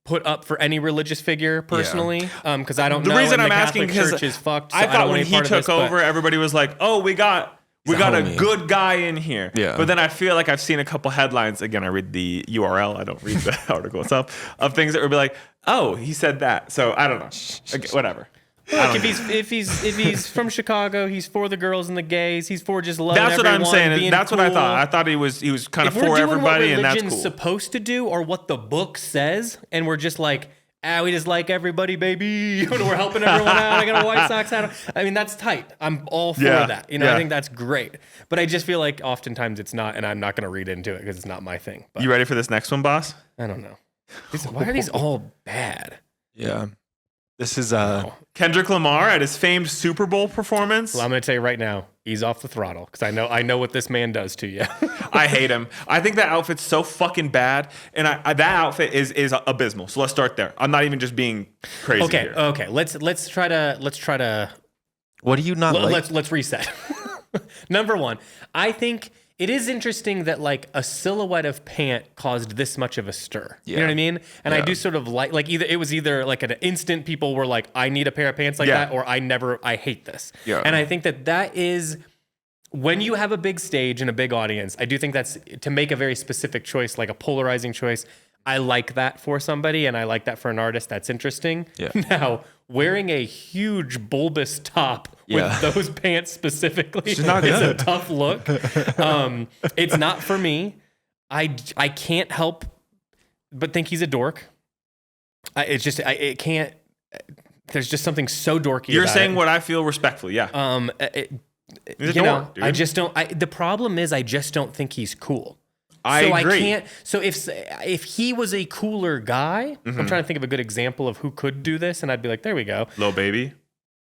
put up for any religious figure personally, because I don't know. The reason I'm asking because church is fucked. So I thought when he took over, everybody was like, "Oh, we got a good guy in here." Yeah. But then I feel like I've seen a couple headlines. Again, I read the URL. I don't read the article itself of things that would be like, "Oh, he said that." So I don't know. Okay, whatever. Look, if he's from Chicago, he's for the girls and the gays. He's for just loving everyone. That's what I'm saying. That's cool. What I thought. I thought he was kind of for everybody, and that's cool. What religion's supposed to do, or what the book says, and we're just like, we just like everybody, baby. We're helping everyone out. I got a White Sox hat. I mean, that's tight. I'm all for that. I think that's great. But I just feel like oftentimes it's not, and I'm not going to read into it because it's not my thing. But you ready for this next one, boss? I don't know. Why are these all bad? Yeah. This is Kendrick Lamar at his famed Super Bowl performance. Well, I'm going to tell you right now, ease off the throttle because I know what this man does to you. I hate him. I think that outfit's so fucking bad, and that outfit is abysmal. So let's start there. I'm not even just being crazy. Okay. Let's try to. What do you not like? Let's reset. Number one, I think it is interesting that like a silhouette of pant caused this much of a stir. You know what I mean? And I do sort of like either like an instant people were like, I need a pair of pants like that, or I hate this. Yeah. And I think that is when you have a big stage and a big audience, I do think that's to make a very specific choice, like a polarizing choice. I like that for somebody and I like that for an artist. That's interesting. Yeah. Now, wearing a huge bulbous top with those pants specifically is a tough look. It's not for me. I can't help but think he's a dork. It can't. There's just something so dorky. You're about saying it. what I feel respectfully, yeah. He's a dork, dude. I just don't. The problem is, I just don't think he's cool. I agree. I can't. So if he was a cooler guy, I'm trying to think of a good example of who could do this, and I'd be like, there we go. Lil Baby.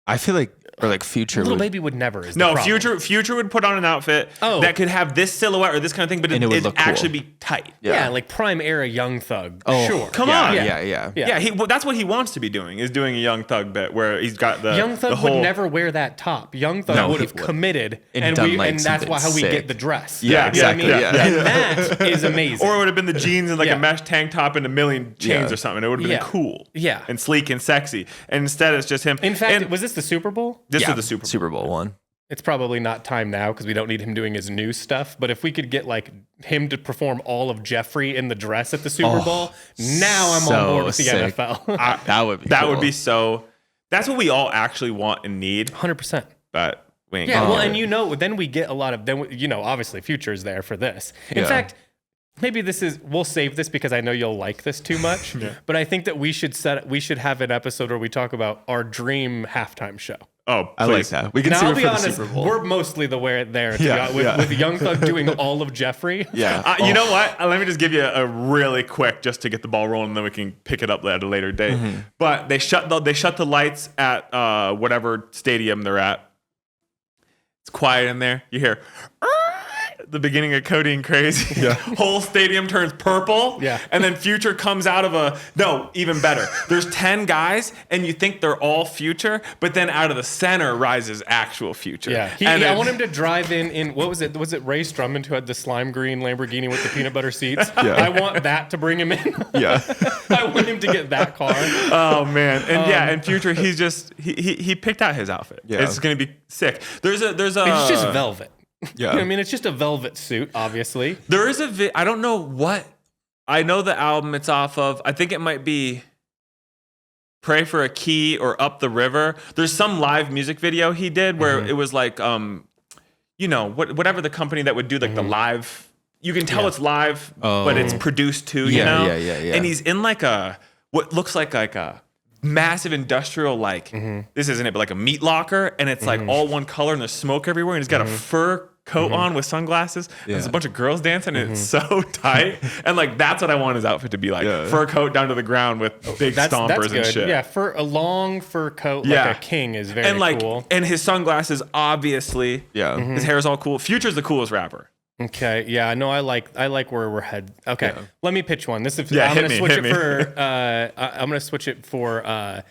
I feel like, or like Future. Lil Baby would never. Future would put on an outfit that could have this silhouette or this kind of thing, but it'd actually be tight. Yeah, like prime era Young Thug. Oh, sure. Come on. Yeah. That's what he wants to be doing, is doing a Young Thug bit where he's got the Young Thug would never wear that top. Young Thug would have committed, and that's how we get the dress. Yeah, exactly. And that is amazing. Or it would have been the jeans and like a mesh tank top and a million chains or something. It would have been cool. Yeah. And sleek and sexy. And instead it's just him. In fact, was this the Super Bowl? This was the Super Bowl one. It's probably not time now because we don't need him doing his new stuff. But if we could get like him to perform all of Jeffrey in the dress at the Super Bowl, now I'm on board with the NFL. That would be so. That's what we all actually want and need. 100%. But we ain't. Yeah, well, and then we get a lot of obviously Future's there for this. In fact, maybe we'll save this because I know you'll like this too much. But I think that we should have an episode where we talk about our dream halftime show. Oh, I like that. We can now, see I'll it be for honest, the Super Bowl. We're mostly with Young Thug doing all of Jeffrey. Yeah. You know what? Let me just give you a really quick, just to get the ball rolling, and then we can pick it up at a later date. But they shut the lights at whatever stadium they're at. It's quiet in there. You hear the beginning of Codeine Crazy. Whole stadium turns purple. And then Future comes out of even better. There's 10 guys, and you think they're all Future, but then out of the center rises actual Future. I want him to drive in what was it? Was it Ray Strummond who had the slime green Lamborghini with the peanut butter seats? I want that to bring him in. I want him to get that car. Oh man. And and Future, he's just he picked out his outfit. It's gonna be sick. There's a it's just velvet. Yeah. You know what I mean, it's just a velvet suit, obviously. There is I don't know what. I know the album it's off of. I think it might be Pray for a Key or Up the River. There's some live music video he did where it was like, whatever the company that would do like the live. You can tell it's live, but it's produced too, you know? Yeah. And he's in like what looks like a massive industrial, this isn't it, but like a meat locker, and it's like all one color and there's smoke everywhere, and he's got a fur coat on with sunglasses. There's a bunch of girls dancing, and it's so tight. And like that's what I want his outfit to be like. Fur coat down to the ground with big stompers and shit. Yeah, a long fur coat like a king is very cool. And his sunglasses, obviously. Yeah. His hair's all cool. Future's the coolest rapper. Okay. Yeah. No, I like where we're headed. Okay. Let me pitch one. I'm gonna switch it for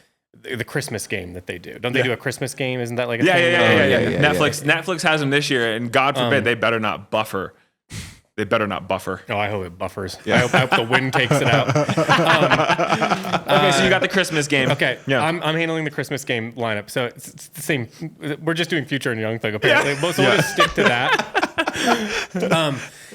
the Christmas game that they do. Don't they do a Christmas game? Isn't that like a thing? Yeah. Netflix has them this year, and God forbid they better not buffer. They better not buffer. Oh, I hope it buffers. I hope the wind takes it out. Okay, so you got the Christmas game. Okay, I'm handling the Christmas game lineup. So it's the same. We're just doing Future and Young Thug apparently. So we'll just stick to that.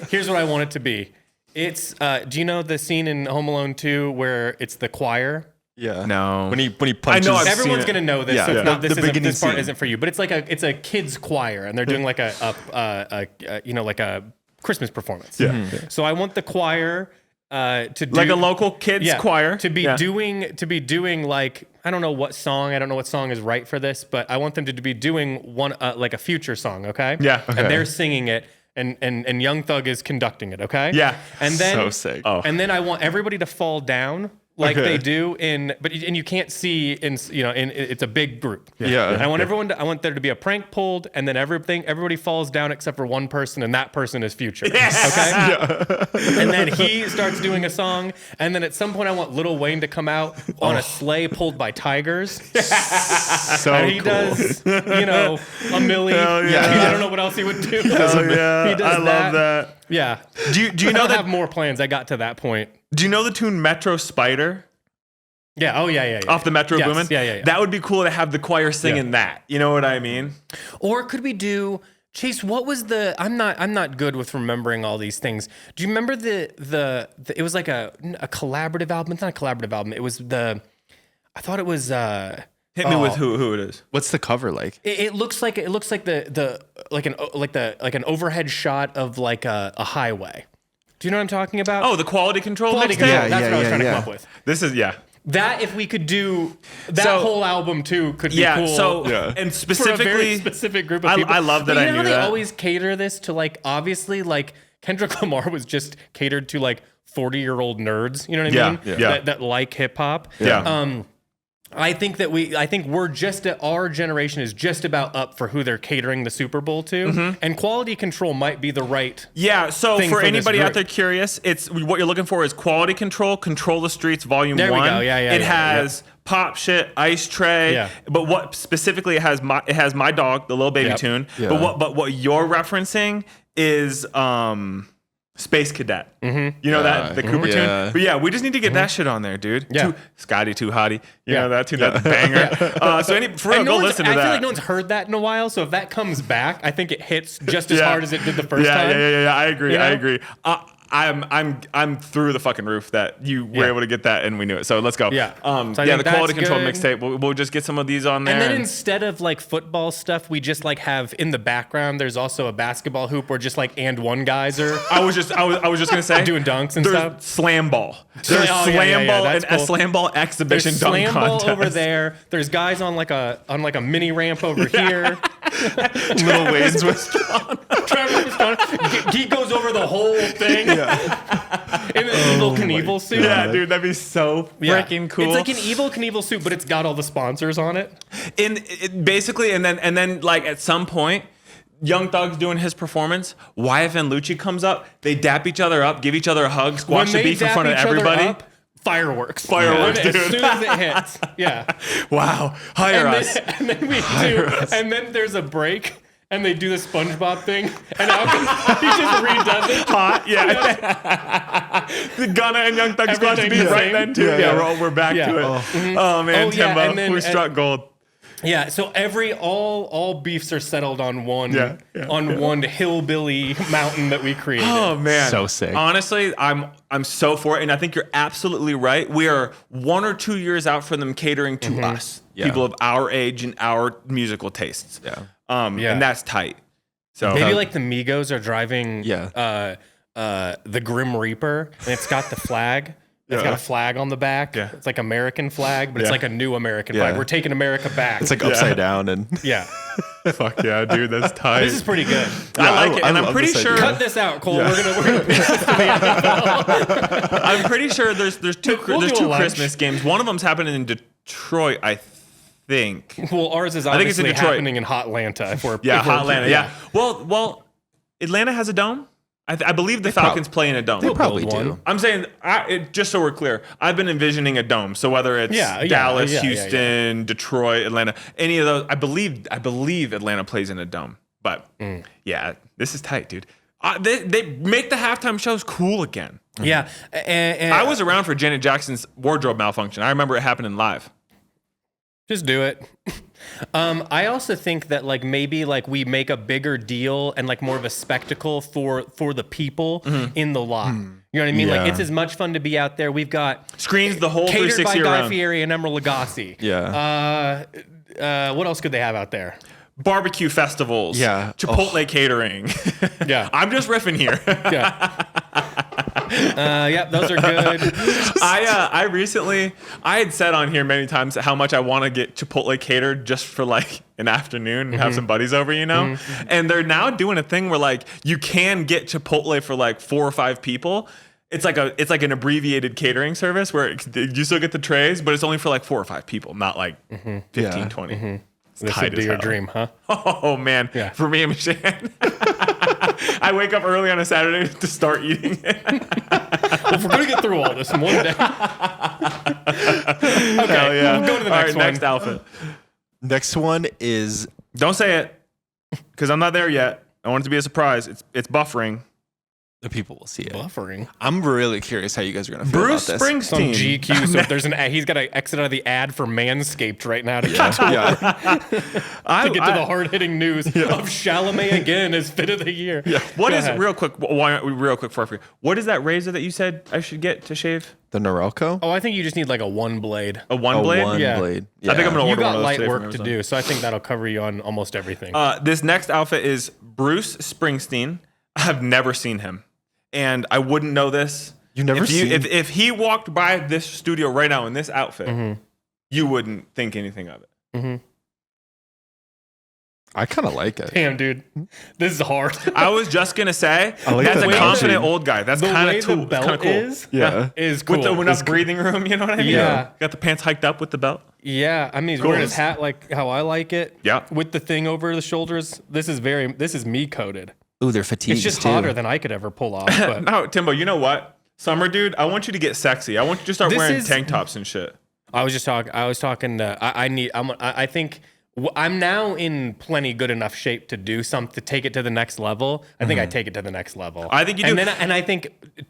Here's what I want it to be. It's do you know the scene in Home Alone 2 where it's the choir? Yeah. No. When he punches. I know everyone's gonna know this. So this part scene. isn't for you. But it's a kids choir, and they're doing like a Christmas performance. Yeah. So I want the choir to do, like a local kids choir to be doing like I don't know what song is right for this, but I want them to be doing one like a Future song, okay? Yeah. Okay. And they're singing it, and Young Thug is conducting it, okay? Yeah. And then so sick. And then I want everybody to fall down like they do and you can't see it's a big group. Yeah. And I want there to be a prank pulled, and then everybody falls down except for one person, and that person is Future. Yes. Okay. And then he starts doing a song, and then at some point I want Lil Wayne to come out on a sleigh pulled by tigers. So and he does, a milli. yeah. I don't know what else he would do. He does I love that. Yeah. Do you know I that? have more plans. I got to that point. Do you know the tune Metro Spider? Yeah. Oh yeah. Off the Metro Boomin? Yeah. That would be cool to have the choir singing that. You know what I mean? Or could we do Chase? What was the? I'm not good with remembering all these things. Do you remember the it was like a collaborative album? It's not a collaborative album. It was I thought it was. Hit me with who it is. What's the cover like? It looks like an overhead shot of like a highway. Do you know what I'm talking about? Oh, the quality control Quality mixtape? Control. That's what I was trying to come up with. This is That if we could do that whole album too could be cool. So and specifically for a very specific group of people. I love that. But I knew they that. always cater this to like obviously like Kendrick Lamar was just catered to like 40-year-old nerds. You know what I mean? Yeah. That like hip hop. Yeah. I think we're just our generation is just about up for who they're catering the Super Bowl to, and quality control might be the right. Yeah, so thing for for this anybody out group. there curious, it's what you're looking for is quality control, Control the Streets Volume There 1. we go. Yeah, It has Pop Shit, Ice Tray. Yeah. But what specifically it has my dog, the Lil Baby tune. Yeah. But what you're referencing is Space Cadet. You know that the Cooper tune? But yeah, we just need to get that shit on there, dude. Yeah. Scotty Too Hottie. You know that tune, that banger. For real, And go listen to I that. feel like no one's heard that in a while, so if that comes back, I think it hits just as hard as it did the first time. Yeah. I agree. You know? I agree. I'm through the fucking roof that you were able to get that and we knew it. So let's go. Yeah. So I the think quality that's control good. mixtape. We'll just get some of these on there. And then instead of like football stuff, we just like have in the background. There's also a basketball hoop where just like and one guys are I was just gonna say doing dunks and there's stuff. slam ball. There's Oh, slam ball that's and a cool. slam ball exhibition There's dunk slam contest. ball over there. There's guys on like a mini ramp over here. Little Wayne's was He goes over the whole thing in an Evil Knievel suit. Yeah, dude, that'd be so freaking cool. It's like an Evil Knievel suit, but it's got all the sponsors on it. Basically, and then like at some point, Young Thug's doing his performance. YF and Lucci comes up. They dap each other up, give each other a hug, squash the beef in front of everybody. Fireworks, Fireworks, As dude. soon as it hits, yeah. Wow, hire us. And then we do, and then there's a break, and they do the SpongeBob thing, and he just redoes it. Hot, yeah. The Gunna and Young Thug squash the Everything's beef the right same. then too. Yeah, we're back to it. Oh man, Oh, yeah, Timbo, and then- we struck gold. Yeah, so all beefs are settled on one one hillbilly mountain that we created. Oh man, So sick. Honestly, I'm so for it, and I think you're absolutely right. We are 1 or 2 years out from them catering to us, people of our age and our musical tastes. And that's tight. So Maybe like the Migos are driving Yeah. the Grim Reaper, and it's got the flag. It's got a flag on the back. Yeah. It's like American flag, but it's like a new American flag. We're taking America back. It's like upside down and yeah. fuck yeah, dude, that's tight. This is pretty good. I like it, and I'm love pretty this sure. idea. Cut this out, Cole. We're gonna I'm pretty sure there's two We'll do a lunch. Christmas games. One of them's happening in Detroit, I think. well, ours is think it's in obviously Detroit. happening in Hotlanta. If we're Yeah, if we're- Hotlanta. Yeah. Well, Atlanta has a dome. I believe the Falcons play in a dome. they probably build do. one. I'm saying, just so we're clear, I've been envisioning a dome. So whether it's Dallas, Houston, Detroit, Atlanta, any of those, I believe Atlanta plays in a dome. But yeah, this is tight, dude. They make the halftime shows cool again. Yeah, and I was around for Janet Jackson's wardrobe malfunction. I remember it happening live. just do it. I also think that like maybe like we make a bigger deal and like more of a spectacle for the people in the lot. You know what I mean? Yeah. Like it's as much fun to be out there. We've got Screens the whole catered by 360 Guy around. Fieri and Emeril Lagasse. Yeah. What else could they have out there? Barbecue festivals. Yeah. Chipotle catering. Yeah. I'm just riffing here. Yeah. Yep, those are good. I recently, I had said on here many times how much I want to get Chipotle catered just for like an afternoon and have some buddies over, you know? And they're now doing a thing where like you can get Chipotle for like 4 or 5 people. It's like an abbreviated catering service where you still get the trays, but it's only for like 4 or 5 people, not like 15, 20. This would be your dream, huh? Oh man, Yeah. For me and Michelle. I wake up early on a Saturday to start eating it. Well, if we're gonna get through all this in one day. Okay, Hell yeah. we'll go to the next one. Next outfit. Next one is Don't say it, because I'm not there yet. I want it to be a surprise. It's buffering. the people will see it. Buffering. I'm really curious how you guys are gonna feel Bruce about this. Some Springsteen. GQ. So if there's an ad, he's got to exit out of the ad for Manscaped right now to get to, Yeah. to get to the hard hitting news of Chalamet again as fit of the year. Yeah. What Go is ahead. real quick? Why aren't we real quick for you? What is that razor that you said I should get to shave? The Norelco? Oh, I think you just need like a one blade. A one blade? One Yeah. blade. I think I'm gonna You order one got of those light today from work to Amazon. do, so I think that'll cover you on almost everything. This next outfit is Bruce Springsteen. I've never seen him, and I wouldn't know this. You never seen? If he walked by this studio right now in this outfit, you wouldn't think anything of it. I kind of like it. Damn, dude, this is hard. I was just gonna say like that's the a way confident the- old guy. That's The kind way of the cool. belt Cool. is, Yeah. is cool. With the enough breathing room, you know what I mean? Yeah. Got the pants hiked up with the belt. Yeah, I mean, he's wearing his hat like how I like it. Yeah. With the thing over the shoulders. This is me coded. Ooh, they're fatigued. It's just too. hotter than I could ever pull off. But No, Timbo, you know what? Summer dude, I want you to get sexy. I want you to start This wearing is- tank tops and shit. I was talking. I think I'm now in plenty good enough shape to do something to take it to the next level. I think I take it to the next level. I think you do. And I think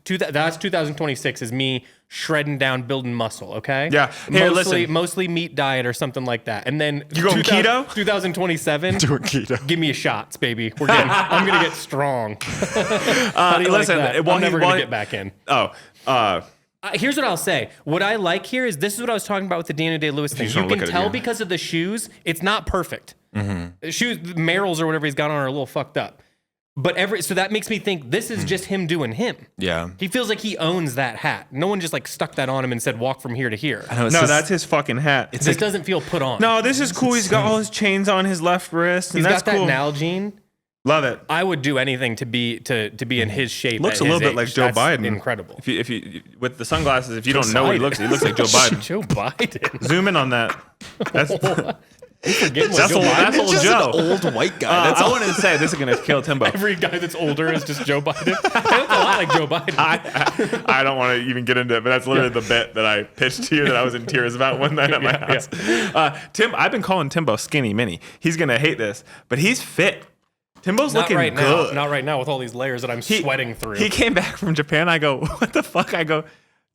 that's 2026 is me shredding down, building muscle. Okay. Yeah. Here, listen. Mostly meat diet or something like that. And then You going keto? 2027. Doing keto. Give me a shots, baby. I'm gonna get strong. How do you listen, like that? while I'm he- never while gonna he- get back in. Oh, Here's what I'll say. What I like here is this is what I was talking about with the Daniel Day-Lewis thing. just You wanna can look at it tell again. because of the shoes, it's not perfect. The shoes, Merrell's or whatever he's got on are a little fucked up. But so that makes me think this is just him doing him. Yeah. He feels like he owns that hat. No one just like stuck that on him and said walk from here to here. I know, it's no, just- that's his fucking hat. This doesn't feel put on. No, this is cool. He's got all his chains on his left wrist, and he's that's got that cool. Nalgene. Love it. I would do anything to be in his shape. Looks at a little his bit like age. Joe That's Biden. Incredible. If you with the sunglasses, if you don't know what he looks like Joe Biden. Joe Biden. Zoom in on that. That's Forgetting what that's Joe old. Biden That's is. old Just Joe. an old white guy. That's I all. wanted to say this is gonna kill Timbo. Every guy that's older is just Joe Biden. I look a lot like Joe Biden. I don't want to even get into it, but that's literally the bit that I pitched to you that I was in tears about one night at my house. Tim, I've been calling Timbo Skinny Mini. He's gonna hate this, but he's fit. Timbo's Not looking right good. now. Not right now with all these layers that I'm sweating through. He came back from Japan. I go, what the fuck? I go,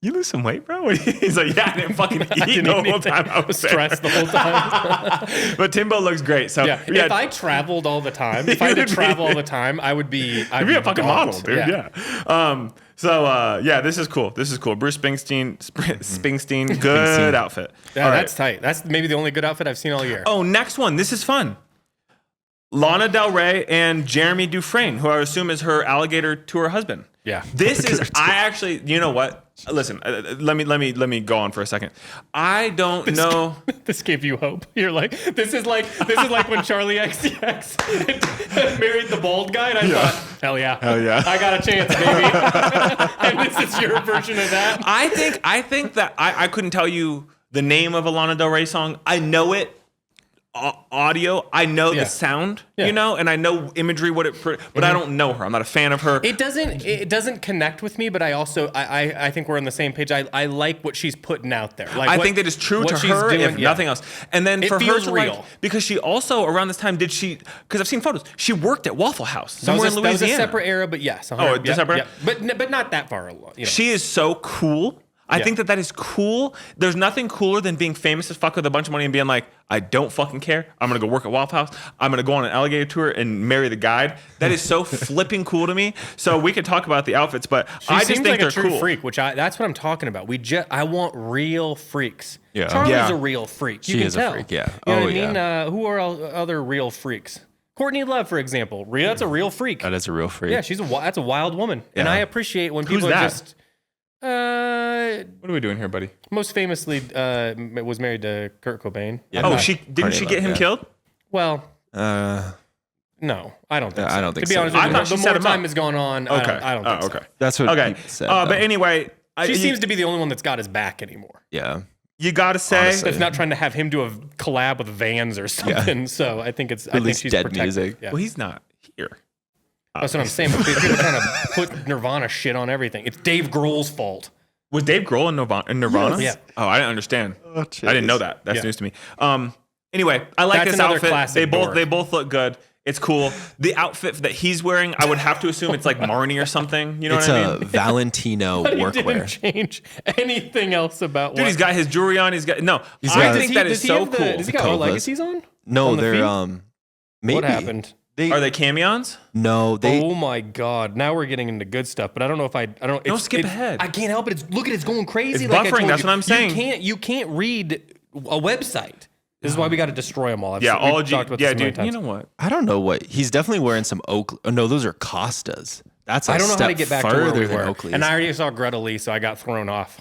you lose some weight, bro? He's like, yeah, I didn't fucking eat didn't the eat whole time I anything. was stressed the whole time. But Timbo looks great. So Yeah. If I traveled all the time, if I had to travel all the time, I'd be you'd be a fucking gone. model, dude. Yeah. Yeah, this is cool. This is cool. Bruce Springsteen, good outfit. Yeah, All right. that's tight. That's maybe the only good outfit I've seen all year. Oh, next one. This is fun. Lana Del Rey and Jeremy Dufresne, who I assume is her alligator to her husband. Yeah. This is I actually, you know what? Listen, let me go on for a second. I don't know. This gave you hope. You're like, this is like when Charlie XCX married the bald guy, and I thought, hell yeah, I got a chance, baby. And this is your version of that. I think that I couldn't tell you the name of a Lana Del Rey song. I know it. Audio, I know the sound, you know, and I know imagery, but I don't know her. I'm not a fan of her. It doesn't connect with me, but I also I think we're on the same page. I like what she's putting out there. Like I think that is true to she's her, doing, if nothing else. And then It for her feels to real. like, because she also around this time because I've seen photos, she worked at Waffle House somewhere in That was Louisiana. a separate era, but yes. Oh, it's separate? But not that far along. You know. She is so cool. I think that is cool. There's nothing cooler than being famous as fuck with a bunch of money and being like, I don't fucking care. I'm going to go work at Waffle House. I'm going to go on an alligator tour and marry the guide. That is so flipping cool to me. So we could talk about the outfits, but She I just seems think like they're a true cool. freak, that's what I'm talking about. I want real freaks. Yeah. Charlie's Yeah. a real freak. You She can is a tell. freak, yeah. You know Oh, what I yeah. mean? Who are other real freaks? Courtney Love, for example. That's a real freak. That is a real freak. Yeah, that's a wild woman. Yeah. And I appreciate when people Who's are that? just... what are we doing here, buddy? Most famously was married to Kurt Cobain. Yeah. Oh, didn't she get him killed? Well, no, I don't think so. I don't think to be so. honest, I thought she the set more him time up. has gone on, Okay. I don't think so. Okay. That's what Okay. people said. But anyway, She seems to be the only one that's got his back anymore. yeah. you gotta say, Honestly. That's not trying to have him do a collab with Vans or something. Yeah. So I think it's. I think Release she's dead protected. music. Yeah. well, he's not here. That's what I'm saying. But people are trying to put Nirvana shit on everything. It's Dave Grohl's fault. Was Dave Grohl in Nirvana? Yes. Yeah. Oh, I didn't understand. Oh, I didn't know that. That's Yeah. news to me. Anyway, I like That's this another outfit. classic dork. They both look good. It's cool. The outfit that he's wearing, I would have to assume it's like Marnie or something. You know It's what I mean? a Valentino But he didn't workwear. change anything else about. Dude, he's got his jewelry on. I got- think that is so cool. Does he got all Covas. legacies on? No, On the they're feet? maybe. What happened? Are they camions? No, they. Oh my God! Now we're getting into good stuff, but I don't know if I don't. Don't skip ahead. I can't help it. Look at it's going crazy. It's like I buffering, told that's you. what I'm saying. You can't read a website. This is why we got to destroy them all. Yeah, all we've talked about yeah, this a million dude. You times. know what? I don't know what he's definitely wearing some Oakley. Oh, no, those are Costas. That's a I don't know step how to get back to further where we than were. Oakley's. And I already saw Greta Lee, so I got thrown off.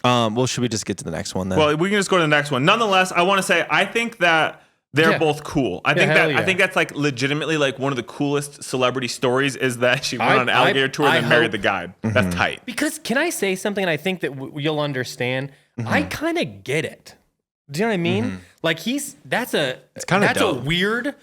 Well, should we just get to the next one then? Well, we can just go to the next one. Nonetheless, I want to say I think that they're Yeah. both cool. I think that's like legitimately like one of the coolest celebrity stories is that she went on an alligator tour and then married the guy. That's tight. Because can I say something? And I think that you'll understand. I kind of get it. Do you know what I mean? Like that's a dope. weird.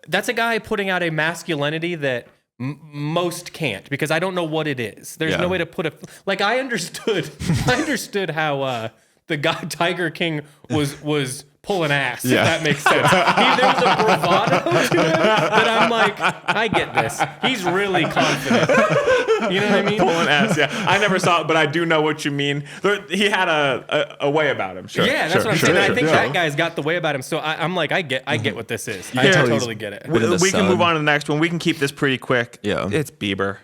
That's a guy putting out a masculinity that most can't, because I don't know what it is. There's Yeah. no way to put like I understood how the guy Tiger King was pulling ass. Yeah. If that makes sense. There was a bravado to him that I'm like, I get this. He's really confident. You know what I mean? Pulling ass, yeah. I never saw it, but I do know what you mean. He had a way about him. Sure. Yeah, that's what I'm saying. sure, I think sure. that guy's got the way about him. So I'm like, I get what this is. I tell he's totally get it. bit of the We can sun. move on to the next one. We can keep this pretty quick. Yeah. It's Bieber.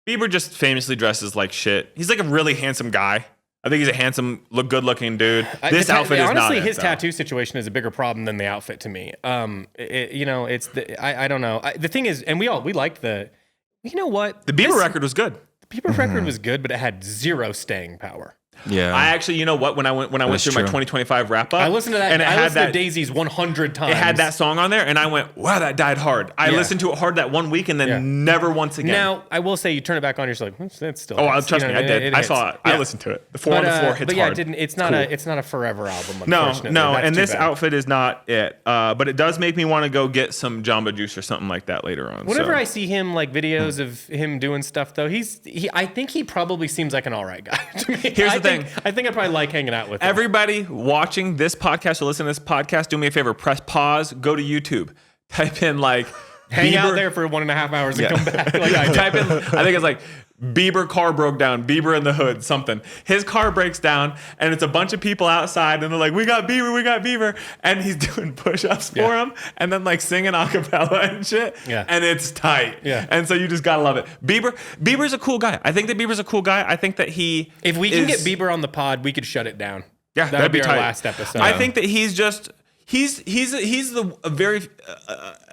Bieber just famously dresses like shit. He's like a really handsome guy. I think he's a handsome, outfit is not. Honestly, it, his though. tattoo situation is a bigger problem than the outfit to me. It's I don't know. The thing is, and we liked the. You know what? The Bieber record was good. The Bieber record was good, but it had zero staying power. yeah. I actually, you know what? When I went through my That's true. 2025 wrap up, I listened to that. and it I had listened that. to Daisies 100 times. It had that song on there, and I went, "Wow, that died hard." I Yeah. listened to it hard that one week, and then Yeah. never once again. Now, I will say, you turn it back on, you're just like, that's still. oh, hits. trust You me, know, I did. I hits. saw it. Yeah. I listened to it. The four on the floor hits but yeah, hard. it's not a forever album. No, Unfortunately. no, That's and too this bad. outfit is not it. But it does make me want to go get some Jamba Juice or something like that later on. Whenever so. I see him like videos of him doing stuff, though, I think he probably seems like an all right guy to me. Here's the thing. I think I probably like hanging out with him. Everybody watching this podcast or listening to this podcast, do me a favor, press pause, go to YouTube, type in like Hang out Bieber- there for 1.5 hours and come back. Like Yeah, type in, I think it's like Bieber car broke down, Bieber in the hood, something. His car breaks down, and it's a bunch of people outside, and they're like, we got Bieber. And he's doing push-ups for him, and then like singing a cappella and shit. Yeah. And it's tight. Yeah. And so you just gotta love it. Bieber's a cool guy. I think that Bieber's a cool guy. I think that he If we can get Bieber on the pod, we could shut it down. Yeah, that that'd would be our tight. last episode. I think that he's just he's a very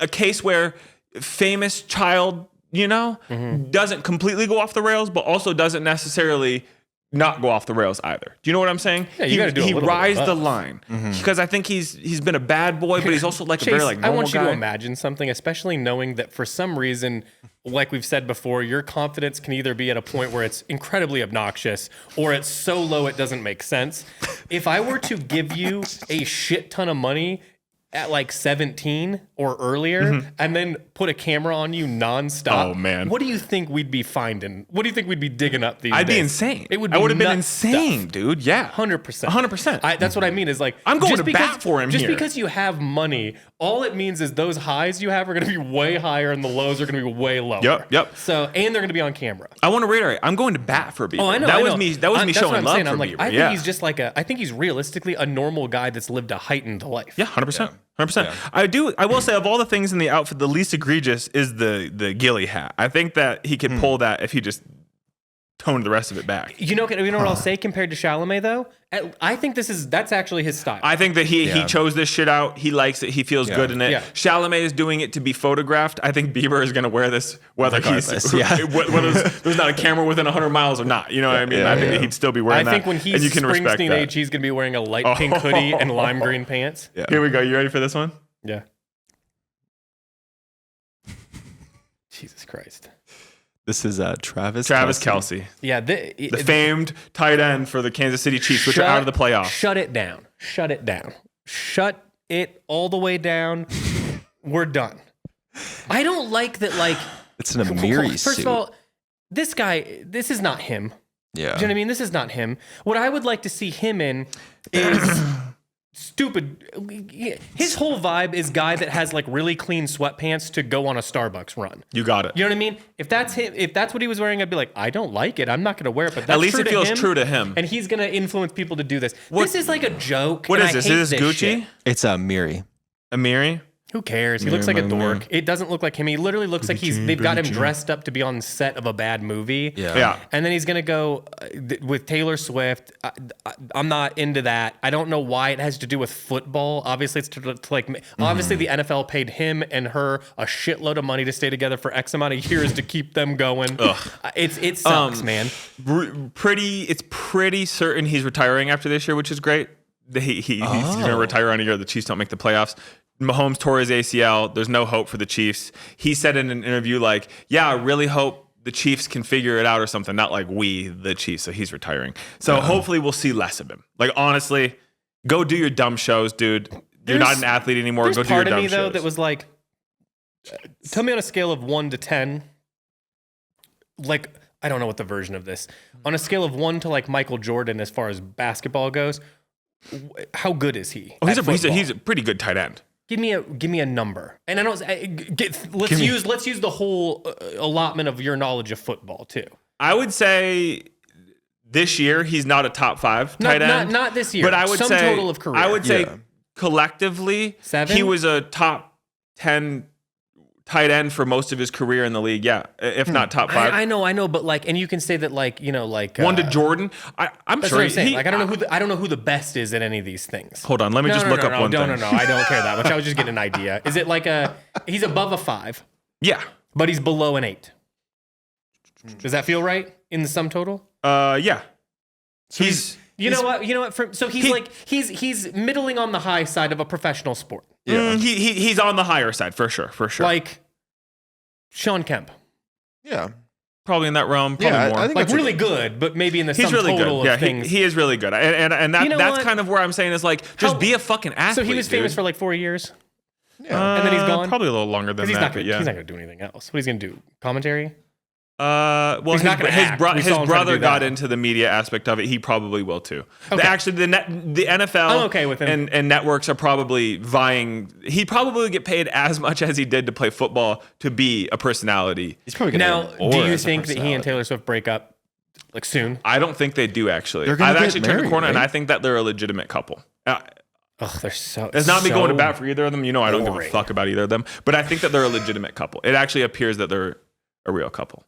a case where famous child, doesn't completely go off the rails, but also doesn't necessarily not go off the rails either. Do you know what I'm saying? Yeah, you gotta do a he little bit of rides the both. line because I think he's been a bad boy, but he's also like Chase, a very like normal I want you guy. to imagine something, especially knowing that for some reason, like we've said before, your confidence can either be at a point where it's incredibly obnoxious or it's so low it doesn't make sense. If I were to give you a shit ton of money at like 17 or earlier and then put a camera on you nonstop, Oh, man. what do you think we'd be finding? What do you think we'd be digging up these I'd days? be insane. It would I be would have been nut insane, stuff. dude. Yeah. 100%. 100%. That's what I mean is like I'm going just to bat for him Just here. because you have money, all it means is those highs you have are going to be way higher and the lows are going to be way lower. Yep. So and they're going to be on camera. I want to reiterate. I'm going to bat for Bieber. Oh, I know. That I was know. me. That was me That's what showing I'm love saying. for I'm like, Bieber. I think he's just like I think he's realistically a normal guy that's lived a heightened life. Yeah, 100%. 100%. I will say, of all the things in the outfit, the least egregious is the ghillie hat. I think that he could pull that if he just toned the rest of it back. You know what I'll say compared to Chalamet though? I think that's actually his style. I think that he chose this shit out. He likes it. He feels good in it. Yeah. Chalamet is doing it to be photographed. I think Bieber is going to wear this whether whether there's not a camera within 100 miles or not. You know what I mean? I think that he'd still be wearing that. I think when he's Springsteen age, he's going to be wearing a light pink hoodie and lime green pants. Yeah. Here we go. You ready for this one? Yeah. Jesus Christ. This is Travis Kelce. Yeah, the famed tight end for the Kansas City Chiefs, which are out of the playoffs. Shut it down. Shut it all the way down. We're done. I don't like that. Like, it's an Amiri suit. First of all, this guy. This is not him. Yeah. Do you know what I mean? This is not him. What I would like to see him in is stupid. His whole vibe is guy that has like really clean sweatpants to go on a Starbucks run. You got it. You know what I mean? If that's him, if that's what he was wearing, I'd be like, I don't like it. I'm not going to wear it. But that's at least it feels true to him. And he's going to influence people to do this. This is like a joke. What is this? Is this Gucci? Shit. It's Amiri. Amiri? Who cares? He looks like a dork. It doesn't look like him. He literally looks like they've got him dressed up to be on the set of a bad movie. Yeah. And then he's going to go with Taylor Swift. I'm not into that. I don't know why it has to do with football. Obviously, it's to like, obviously the NFL paid him and her a shitload of money to stay together for X amount of years to keep them going. It sucks, man. It's pretty certain he's retiring after this year, which is great. He's going to retire on a year the Chiefs don't make the playoffs. Mahomes tore his ACL. There's no hope for the Chiefs. He said in an interview, like, I really hope the Chiefs can figure it out or something. Not like we, the Chiefs. So he's retiring. So hopefully we'll see less of him. Like, honestly, go do your dumb shows, dude. You're not an athlete anymore. Go do your dumb shows. There's part of me, though, that was like, tell me on a scale of 1 to 10, like, I don't know what the version of this. On a scale of 1 to like Michael Jordan as far as basketball goes, how good is he? He's a pretty good tight end. Give me a number, and I don't. Let's use the whole allotment of your knowledge of football too. I would say this year he's not a top 5 tight end. Not this year, but I would say total of career. I would say collectively 7? He was a top 10 tight end for most of his career in the league. Yeah, if not top 5. I know, but like, and you can say that like, you know, like 1 to Jordan. I'm sure. Like, I don't know who the best is at any of these things. Hold on, let me look up one thing. No, I don't care that much. I was just getting an idea. Is it like he's above a 5? Yeah, but he's below an 8. Does that feel right in the sum total? Yeah. So he's he's middling on the high side of a professional sport. Yeah. He's on the higher side for sure. Like Sean Kemp. Yeah. Probably in that realm. Probably more. I think like really good, but maybe in the sum total of things. He is really good. And that's kind of where I'm saying is like, just be a fucking athlete. So he was famous for like 4 years? Yeah. And then he's gone? Probably a little longer than that. He's not going to do anything else. What he's going to do? Commentary? Well, his brother got into the media aspect of it. He probably will too. Okay. Actually, the NFL I'm okay with him. And networks are probably vying. He'd probably get paid as much as he did to play football to be a personality. He's probably going to. Now, do you think that he and Taylor Swift break up like soon? I don't think they do actually. I've actually turned the corner, right? And I think that they're a legitimate couple. They're so. It's not me going to bat for either of them. You know, I don't give a fuck about either of them. But I think that they're a legitimate couple. It actually appears that they're a real couple.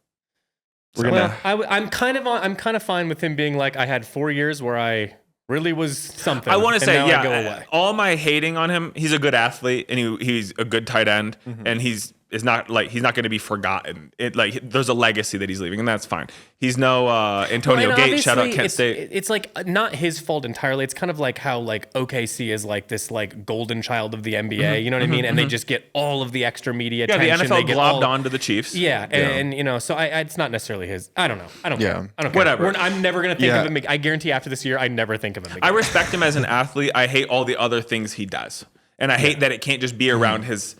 I'm kind of fine with him being like, I had 4 years where I really was something. I want to say, I go away. All my hating on him, he's a good athlete and he's a good tight end, and he's not going to be forgotten. There's a legacy that he's leaving, and that's fine. He's no Antonio Gates. Shout out Kent State. It's like not his fault entirely. It's kind of like how like OKC is like this like golden child of the NBA. You know what I mean? And they just get all of the extra media attention. Yeah, the NFL globbed onto the Chiefs. Yeah, and you know, so it's not necessarily his. I don't know. I don't care. Whatever. I'm never gonna think of him. I guarantee after this year, I never think of him again. I respect him as an athlete. I hate all the other things he does, and I hate that it can't just be around his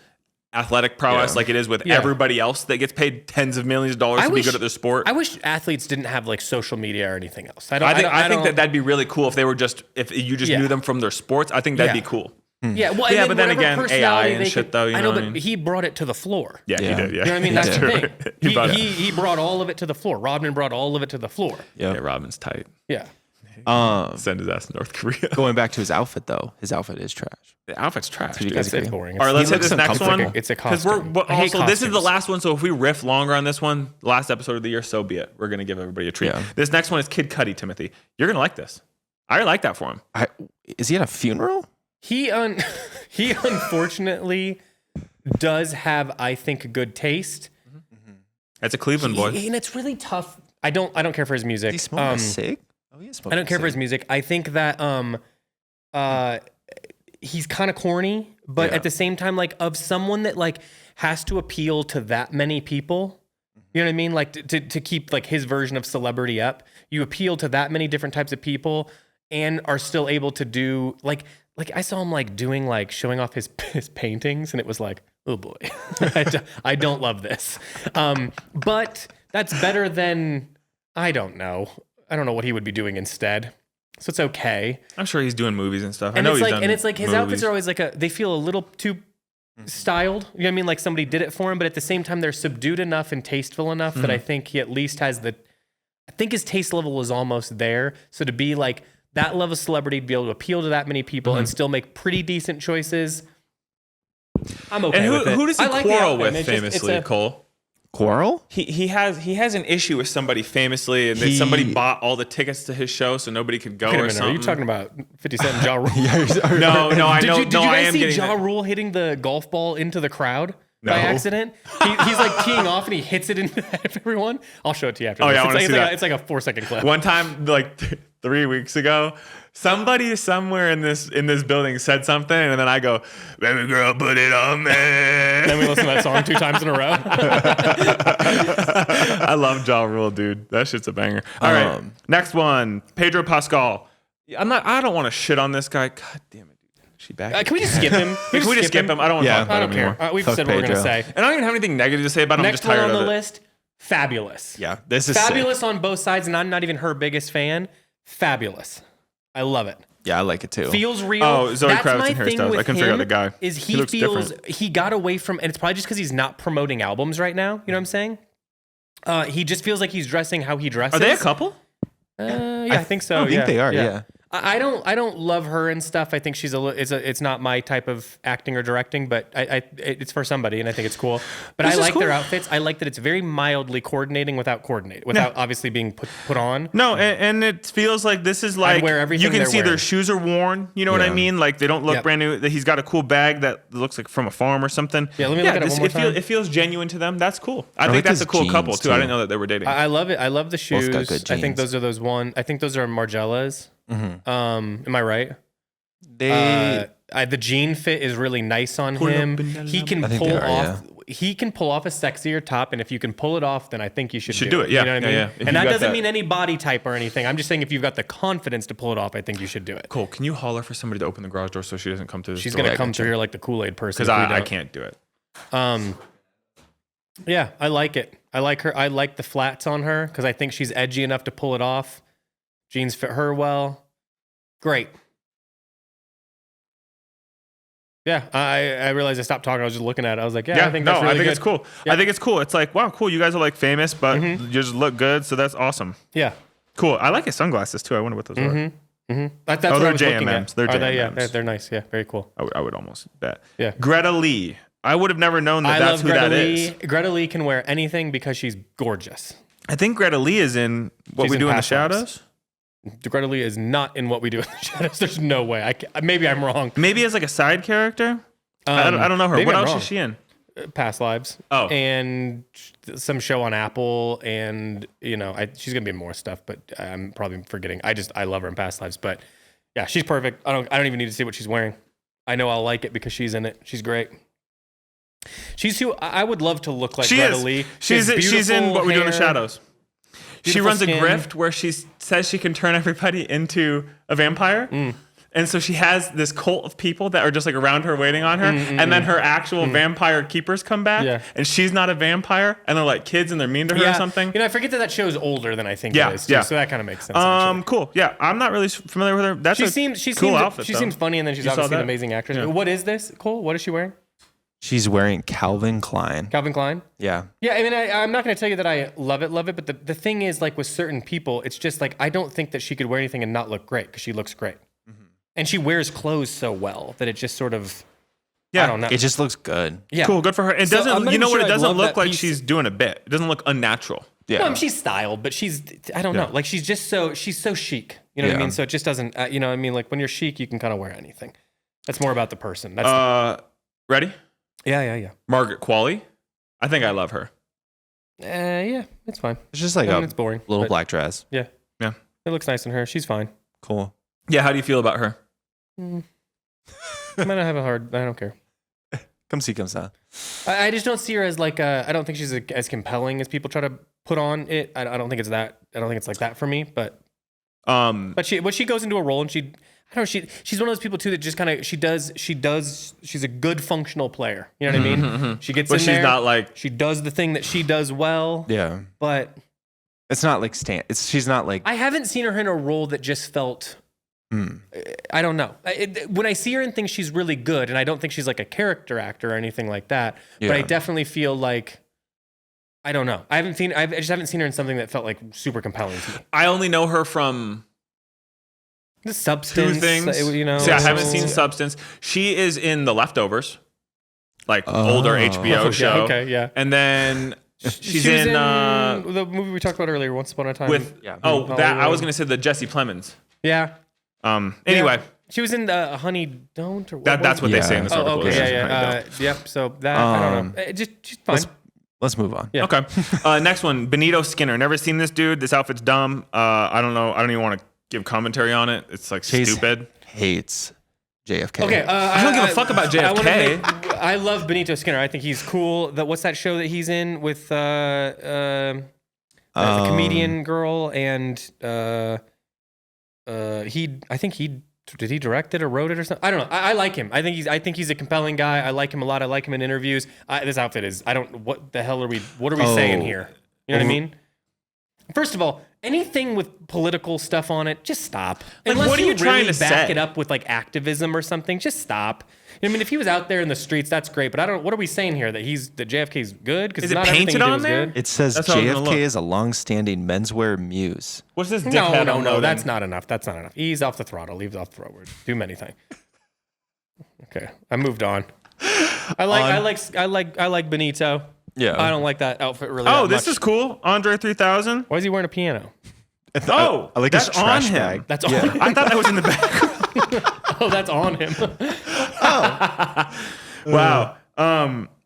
athletic prowess like it is with everybody else that gets paid tens of millions of dollars to be good at their sport. I wish athletes didn't have like social media or anything else. I think that'd be really cool if you just knew them from their sports. I think that'd be cool. Yeah, well, but then again, AI and shit though. You know, but he brought it to the floor. Yeah, he did. Yeah, you know what I mean? That's the thing. He brought all of it to the floor. Rodman brought all of it to the floor. Yeah, Rodman's tight. Yeah. Send his ass to North Korea. Going back to his outfit though, his outfit is trash. The outfit's trash. So you guys It's agree? boring. All right, let's hit this next uncomfortable. one. It's a Because costume. I hate also this is the costumes. last one. So if we riff longer on this one, last episode of the year, so be it. We're gonna give everybody a treat. Yeah. This next one is Kid Cudi, Timothy. You're gonna like this. I like that for him. Is he at a funeral? He unfortunately does have, I think, good taste. That's a Cleveland boy. And it's really tough. I don't care for his music. Is he smoking a cig? Oh, he is smoking I don't care for a his cig. music. I think that he's kind of corny, but Yeah. at the same time, like of someone that like has to appeal to that many people. You know what I mean? Like to keep like his version of celebrity up, you appeal to that many different types of people and are still able to do like I saw him like doing like showing off his paintings and it was like, oh boy, I don't love this. But that's better than, I don't know what he would be doing instead. So it's okay. I'm sure he's doing movies and stuff. And I know it's he's like, done and it's like his movies. outfits are always like they feel a little too styled. You know what I mean? Like somebody did it for him, but at the same time, they're subdued enough and tasteful enough that I think he at least has I think his taste level is almost there. So to be like that level of celebrity, to be able to appeal to that many people and still make pretty decent choices, I'm okay And with it. who does he I like the quarrel outfit, with and it's famously, Cole? Quarrel? He has an issue with somebody famously, and somebody bought all the tickets to his show so nobody could go Wait a or minute, something. are you talking about 50 Cent and Ja Rule? No, I know. Did you I guys am see getting Ja that. Rule hitting the golf ball into the crowd No. by accident? He's like teeing off and he hits it into everyone. I'll show it to you after. Oh, this. yeah, I wanna it's see like that. it's like a 4-second clip. One time, like 3 weeks ago, somebody somewhere in this building said something, and then I go, "Baby girl, put it on me." Then we listen to that song 2 times in a row. I love Ja Rule, dude. That shit's a banger. All right, next one, Pedro Pascal. I don't want to shit on this guy. God damn it, dude. Is she back? Can we just skip him? Can we just skip him? I don't want to Yeah. talk about I him don't care. anymore. We've Fuck said what we're Pedro. gonna say. And I don't even have anything negative to say about him. I'm Next just tired one on of the it. list, Fabulous. Yeah, this is Fabulous sick. on both sides, and I'm not even her biggest fan. Fabulous. I love it. Yeah, I like it too. Feels real. Oh, Zoe That's Kravitz my and thing hairstyles. with I couldn't figure out him the guy. Is He he looks feels different. he got away from, and it's probably just because he's not promoting albums right now. You know what I'm saying? He just feels like he's dressing how he dresses. Are they a couple? Yeah, I think so. I think they are, yeah. I don't love her and stuff. I think she's it's not my type of acting or directing, but it's for somebody, and I think it's cool. But This I is like their cool. outfits. I like that it's very mildly coordinating without obviously being put on. No, and it feels like this is like wear everything you can they're see their wearing. shoes are worn. You know what I Yeah. mean? Like they don't look Yep. brand new. He's got a cool bag that looks like from a farm or something. Yeah, let me look at it one more time. It feels genuine to them. That's cool. I like think that's his a cool jeans, couple too. I too. didn't know that they were dating. I love it. I love the shoes. got good I think jeans. those are I think those are Margiela's. Am I right? They The jean fit is really nice on him. He can I think pull they are, off. He can pull off a sexier top, and if you can pull it off, then I think you should do it. Yeah, You know what I yeah, mean? yeah. If And you that got doesn't that- mean any body type or anything. I'm just saying if you've got the confidence to pull it off, I think you should do it. Cool. Can you holler for somebody to open the garage door so she doesn't come to the She's store? gonna come through here like the Kool-Aid person. because if we I don't. can't do it. Yeah, I like it. I like her. I like the flats on her because I think she's edgy enough to pull it off. Jeans fit her well. Great. Yeah, I realized I stopped talking. I was just looking at it. I was like, yeah, I think that's really good. it's cool. Yeah. I think it's cool. It's like, wow, cool. You guys are like famous, but you just look good, so that's awesome. Yeah. Cool. I like his sunglasses too. I wonder what those are. That's Oh, what they're I was looking JMMs. at. They're Are they? Yeah, JMMs. they're nice. Yeah, very cool. I would almost bet. Yeah. Greta Lee. I would have never known that I that's love who Greta that Lee. is. Greta Lee can wear anything because she's gorgeous. I think Greta Lee is in What She's We in Do in the Past Lives. Shadows. Greta Lee is not in What We Do in the Shadows. There's no way. Maybe I'm wrong. Maybe as like a side character. I don't know her. maybe What I'm else wrong. is she in? Past Lives. Oh. And some show on Apple, and she's gonna be in more stuff, but I'm probably forgetting. I love her in Past Lives, but yeah, she's perfect. I don't even need to see what she's wearing. I know I'll like it because she's in it. She's great. She's who I would love to look like. She Greta is. Lee. She's in beautiful What We Do in the hair, Shadows. She beautiful runs skin. a grift where she says she can turn everybody into a vampire. And so she has this cult of people that are just like around her waiting on her. And then her actual vampire keepers come back. Yeah. And she's not a vampire. And they're like kids and they're mean to her or something. I forget that show's older than I think Yeah, it is. Too, yeah. So that kind of makes sense. actually. Cool. Yeah. I'm not really familiar with her. That's She seems cool outfit. She though. seems funny, and then she's You saw obviously an that? amazing actress. Yeah. What is this, Cole? What is she wearing? She's wearing Calvin Klein. Calvin Klein? Yeah. Yeah, I mean, I'm not going to tell you that I love it, but the thing is, like, with certain people, it's just, like, I don't think that she could wear anything and not look great, because she looks great. Mm-hmm. And she wears clothes so well that it just sort of, I don't know. It just looks good. Yeah. Cool, good for her. It So doesn't, you know what, it doesn't look like piece. she's doing a bit. It doesn't look unnatural. Yeah. No, I mean, she's styled, but I don't know. Like, she's so chic. You know what I mean? So it just doesn't, you know what I mean? Like, when you're chic, you can kind of wear anything. That's more about the person. That's ready? Yeah. Margaret Qualley. I think I love her. Yeah, it's fine. It's just like it's boring. Little black dress. Yeah. Yeah. It looks nice on her. She's fine. Cool. Yeah, how do you feel about her? I might not have I don't care. Come see, come saw. I just don't see her as like, I don't think she's as compelling as people try to put on it. I don't think it's that. I don't think it's like that for me, but she goes into a role and she's one of those people too that just kind of she's a good functional player. You know what I mean? Mm-hmm. She gets but in she's there. not like She does the thing that she does well. Yeah. But it's not like she's not like. I haven't seen her in a role that just felt. I don't know. When I see her in things, she's really good, and I don't think she's like a character actor or anything like that. Yeah. But I definitely feel like. I don't know. I just haven't seen her in something that felt like super compelling to me. I only know her from The Substance. two things. You know. See, I haven't seen Substance. She is in The Leftovers, like older HBO show. Yeah, okay, yeah. And then she's in the movie we talked about earlier, Once Upon a Time. I was gonna say the Jesse Plemons. Yeah. Anyway. Yeah. She was in the Honey Don't or that's what they say in this article. Okay, yeah. Yep. So that I don't know. She's fine. Let's move on. Yeah. Okay. Next one, Benito Skinner. Never seen this dude. This outfit's dumb. I don't know. I don't even want to give commentary on it. It's like Chase stupid. Hates JFK. Okay. I don't give a fuck about JFK. I love Benito Skinner. I think he's cool. What's that show that he's in with the comedian girl and did he direct it or wrote it or something? I don't know. I like him. I think he's a compelling guy. I like him a lot. I like him in interviews. This outfit is. What the hell are we saying here? You know what I mean? First of all, anything with political stuff on it, just stop. Like, Unless what are you trying really to back say? it up with like activism or something, just stop. I mean, if he was out there in the streets, that's great. But I don't. What are we saying here? That JFK's good? Because is it painted on there? It says JFK is a long-standing menswear muse. What's this? No. That's not enough. That's not enough. Ease off the throttle. Leave off the throttle. Do many things. Okay, I moved on. I like Benito. Yeah. I don't like that outfit really. Oh, this is cool. Andre 3000. Why is he wearing a piano? I like his that's trash on him. bag. That's on him. I thought that was in the background. Oh, that's on him. Wow.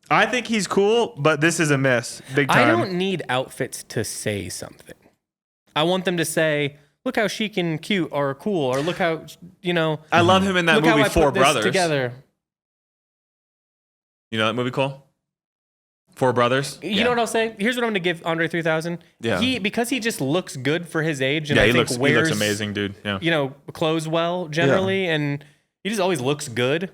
I think he's cool, but this is a miss. Big time. I don't need outfits to say something. I want them to say, "Look how chic and cute or cool," or "Look how I love him in that movie Four Brothers. Together. You know that movie, Cole? Four Brothers. You know what I'll say? Here's what I'm going to give Andre 3000. Yeah. Because he just looks good for his age, and Yeah, I he think looks wears amazing, dude. Yeah. Clothes well generally, and he just always looks good.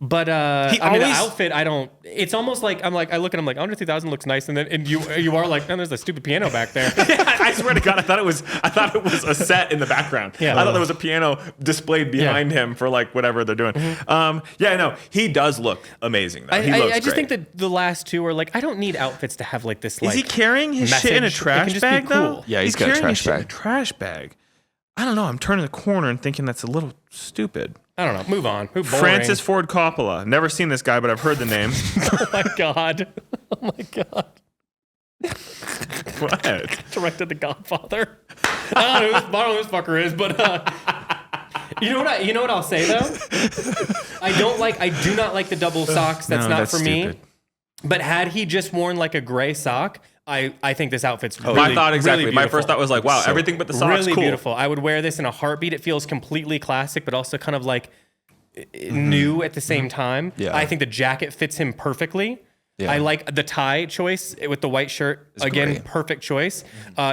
But the outfit, I don't. It's almost like I look at him like Andre 3000 looks nice, and you are like, there's a stupid piano back there. Yeah, I swear to God, I thought it was a set in the background. Yeah. I thought there was a piano displayed behind him for like whatever they're doing. No, he does look amazing though. I just think that the last two are like, I don't need outfits to have like this. Is he carrying his shit in a trash bag though? Yeah, he's got a trash bag. Trash bag. I don't know. I'm turning the corner and thinking that's a little stupid. I don't know. Move on. Francis Ford Coppola. Never seen this guy, but I've heard the name. Oh my God. What? Directed The Godfather. I don't know who this fucker is, but you know what I'll say though? I do not like the double socks. That's not for me. But had he just worn like a gray sock, I think this outfit's really, my thought exactly. Really my first thought was like, wow, everything but the socks, really cool. Beautiful. I would wear this in a heartbeat. It feels completely classic, but also kind of like new at the same time. Yeah. I think the jacket fits him perfectly. Yeah. I like the tie choice with the white shirt. Again, great. Perfect choice.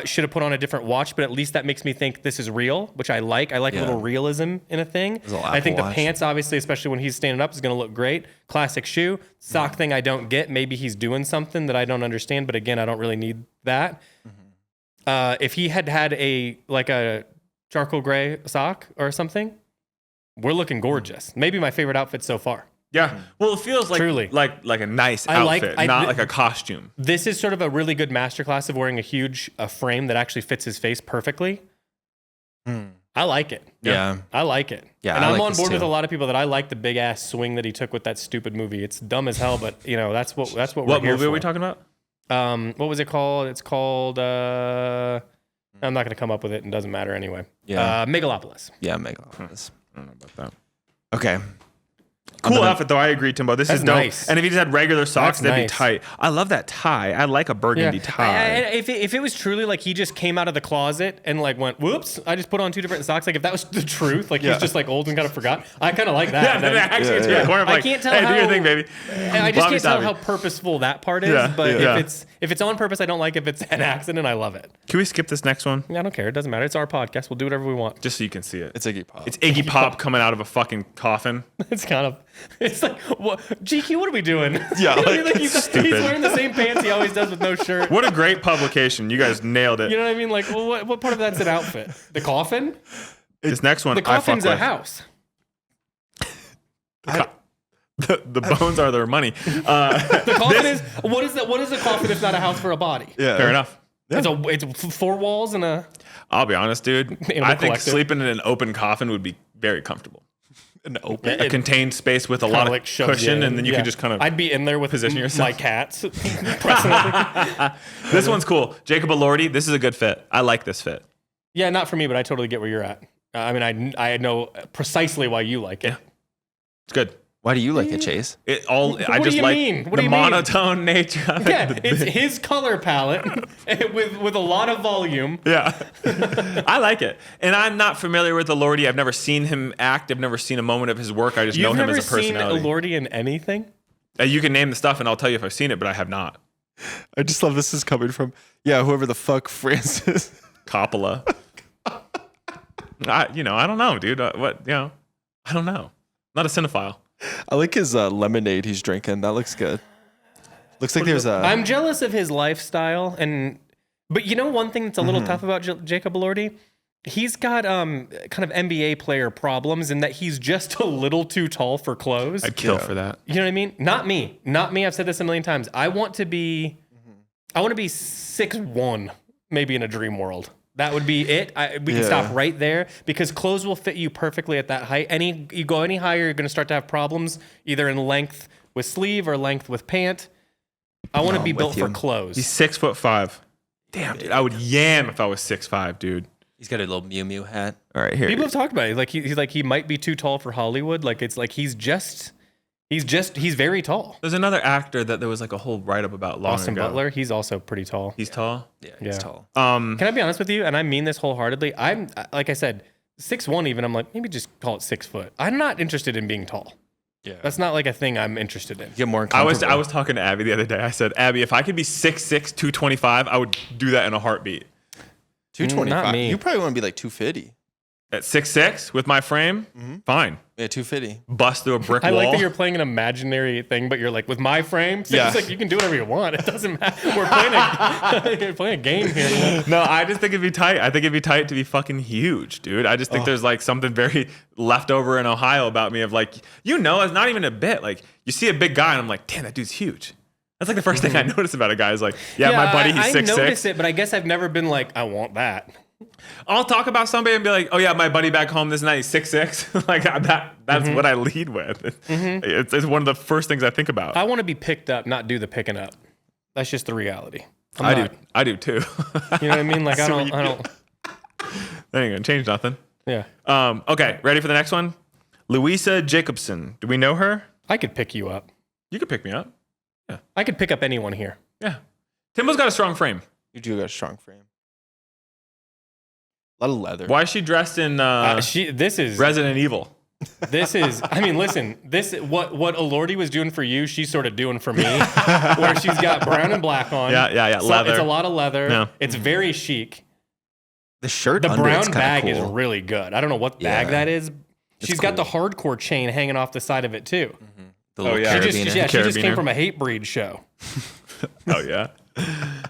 Should have put on a different watch, but at least that makes me think this is real, which I like. I like a little realism in a thing. I think the pants, obviously, especially when he's standing up, is going to look great. Classic shoe. Sock thing I don't get. Maybe he's doing something that I don't understand, but again, I don't really need that. If he had a charcoal gray sock or something, we're looking gorgeous. Maybe my favorite outfit so far. Yeah. Well, it feels like Truly. like a nice outfit, not like a costume. This is sort of a really good masterclass of wearing a huge frame that actually fits his face perfectly. I like it. Yeah. I like it. Yeah, and I I'm like on this board too. with a lot of people that I like the big ass swing that he took with that stupid movie. It's dumb as hell, but that's what we're here for. What movie are we talking about? What was it called? It's called I'm not going to come up with it, and it doesn't matter anyway. Yeah. Megalopolis. Yeah, Megalopolis. I don't know about that. Okay. Cool outfit, though. I agree, Timbo. This is dope. Nice. And if he just had regular socks, That's they'd be nice. tight. I love that tie. I like a burgundy tie. If it was truly like he just came out of the closet and like went, whoops, I just put on 2 different socks. Like if that was the truth, like he's just like old and kind of forgot. I kind of like that. Yeah, then actually it's a corner of like, I can't tell hey, how, do your thing, baby. I just can't tell how purposeful that part is. Yeah, but yeah. if it's on purpose, I don't like it. If it's an accident, I love it. Can we skip this next one? I don't care. It doesn't matter. It's our podcast. We'll do whatever we want. Just so you can see it. It's Iggy Pop. It's Iggy Pop coming out of a fucking coffin. It's like, what, GQ, what are we doing? Yeah, like, he's stupid. wearing the same pants he always does with no shirt. What a great publication. You guys nailed it. You know what I mean? Like, well, what part of that's an outfit? The coffin? This next one, The coffin's I a fuck house. with. The bones are their money. The coffin is what is a coffin if not a house for a body? Yeah. Fair enough. It's 4 walls and a I'll be honest, dude. Animal I think collective. sleeping in an open coffin would be very comfortable. An open. A contained space with a lot of like shoves cushion, you in. and then you Yeah. can just kind of. I'd be in there with position yourself. my cats. pressing everything. This one's cool. Jacob Elordi. This is a good fit. I like this fit. Yeah, not for me, but I totally get where you're at. I mean, I know precisely why you like it. Yeah. It's good. Why do you like it, Chase? I What just do you like mean? What the do you mean? monotone nature. Of Yeah, it. it's his color palette with a lot of volume. Yeah. I like it. And I'm not familiar with Elordi. I've never seen him act. I've never seen a moment of his work. I just know You've him never as a personality. seen Elordi in anything? You can name the stuff and I'll tell you if I've seen it, but I have not. I just love this is coming from, whoever the fuck Francis. Coppola. I don't know, dude. I don't know. Not a cinephile. I like his lemonade he's drinking. That looks good. Looks like there's a. I'm jealous of his lifestyle, but you know one thing that's a little Mm-hmm. tough about Jacob Elordi? He's got kind of NBA player problems in that he's just a little too tall for clothes. I'd kill for that. You know what I mean? Not me. I've said this a million times. I want to be 6'1", maybe in a dream world. That would be it. We can stop right there because clothes will fit you perfectly at that height. You go any higher, you're going to start to have problems either in length with sleeve or length with pant. I want to be built for clothes. He's 6'5". Damn, dude. I would yam if I was 6'5", dude. He's got a little Mew Mew hat. All right, here. People have talked about it. Like he might be too tall for Hollywood. Like it's like he's very tall. There's another actor that there was like a whole write-up about long Austin ago. Butler, he's also pretty tall. He's tall? Yeah, he's Yeah. tall. Can I be honest with you? And I mean this wholeheartedly. I'm like I said, 6'1" even. I'm like maybe just call it 6 foot. I'm not interested in being tall. Yeah. That's not like a thing I'm interested in. Get more I uncomfortable. was talking to Abby the other day. I said, Abby, if I could be 6'6", 225, I would do that in a heartbeat. 225. Not me. You probably want to be like 250. At 6'6", with my frame, fine. Yeah, 250. Bust through a brick I wall. like that you're playing an imaginary thing, but you're like with my frame. So Yeah. it's like you can do whatever you want. It doesn't matter. We're playing a game here. No, I just think it'd be tight. I think it'd be tight to be fucking huge, dude. I just think there's like something very left over in Ohio about me of like, it's not even a bit. Like you see a big guy and I'm like, damn, that dude's huge. That's like the first thing I notice about a guy is like, my buddy, he's 6'6". I notice it, but I guess I've never been like, I want that. I'll talk about somebody and be like, oh yeah, my buddy back home this night, he's 6'6". Like that's what I lead with. It's one of the first things I think about. I want to be picked up, not do the picking up. That's just the reality. I do too. You know what I mean? Like I don't. That ain't gonna change nothing. Yeah. Okay, ready for the next one? Louisa Jacobson. Do we know her? I could pick you up. You could pick me up. I could pick up anyone here. Yeah. Timbo's got a strong frame. You do got a strong frame. A lot of leather. Why is she dressed in This is. Resident Evil? I mean, listen. What Elordi was doing for you, she's sort of doing for me. Where she's got brown and black on. Yeah. So Leather. it's a lot of leather. Yeah. It's very chic. The shirt The under brown it's kinda bag cool. is really good. I don't know what bag Yeah. that is. She's got the hardcore chain hanging off the side of it too. The little yeah. She carabiner. just came Carabiner. from a hate breed show. Oh yeah.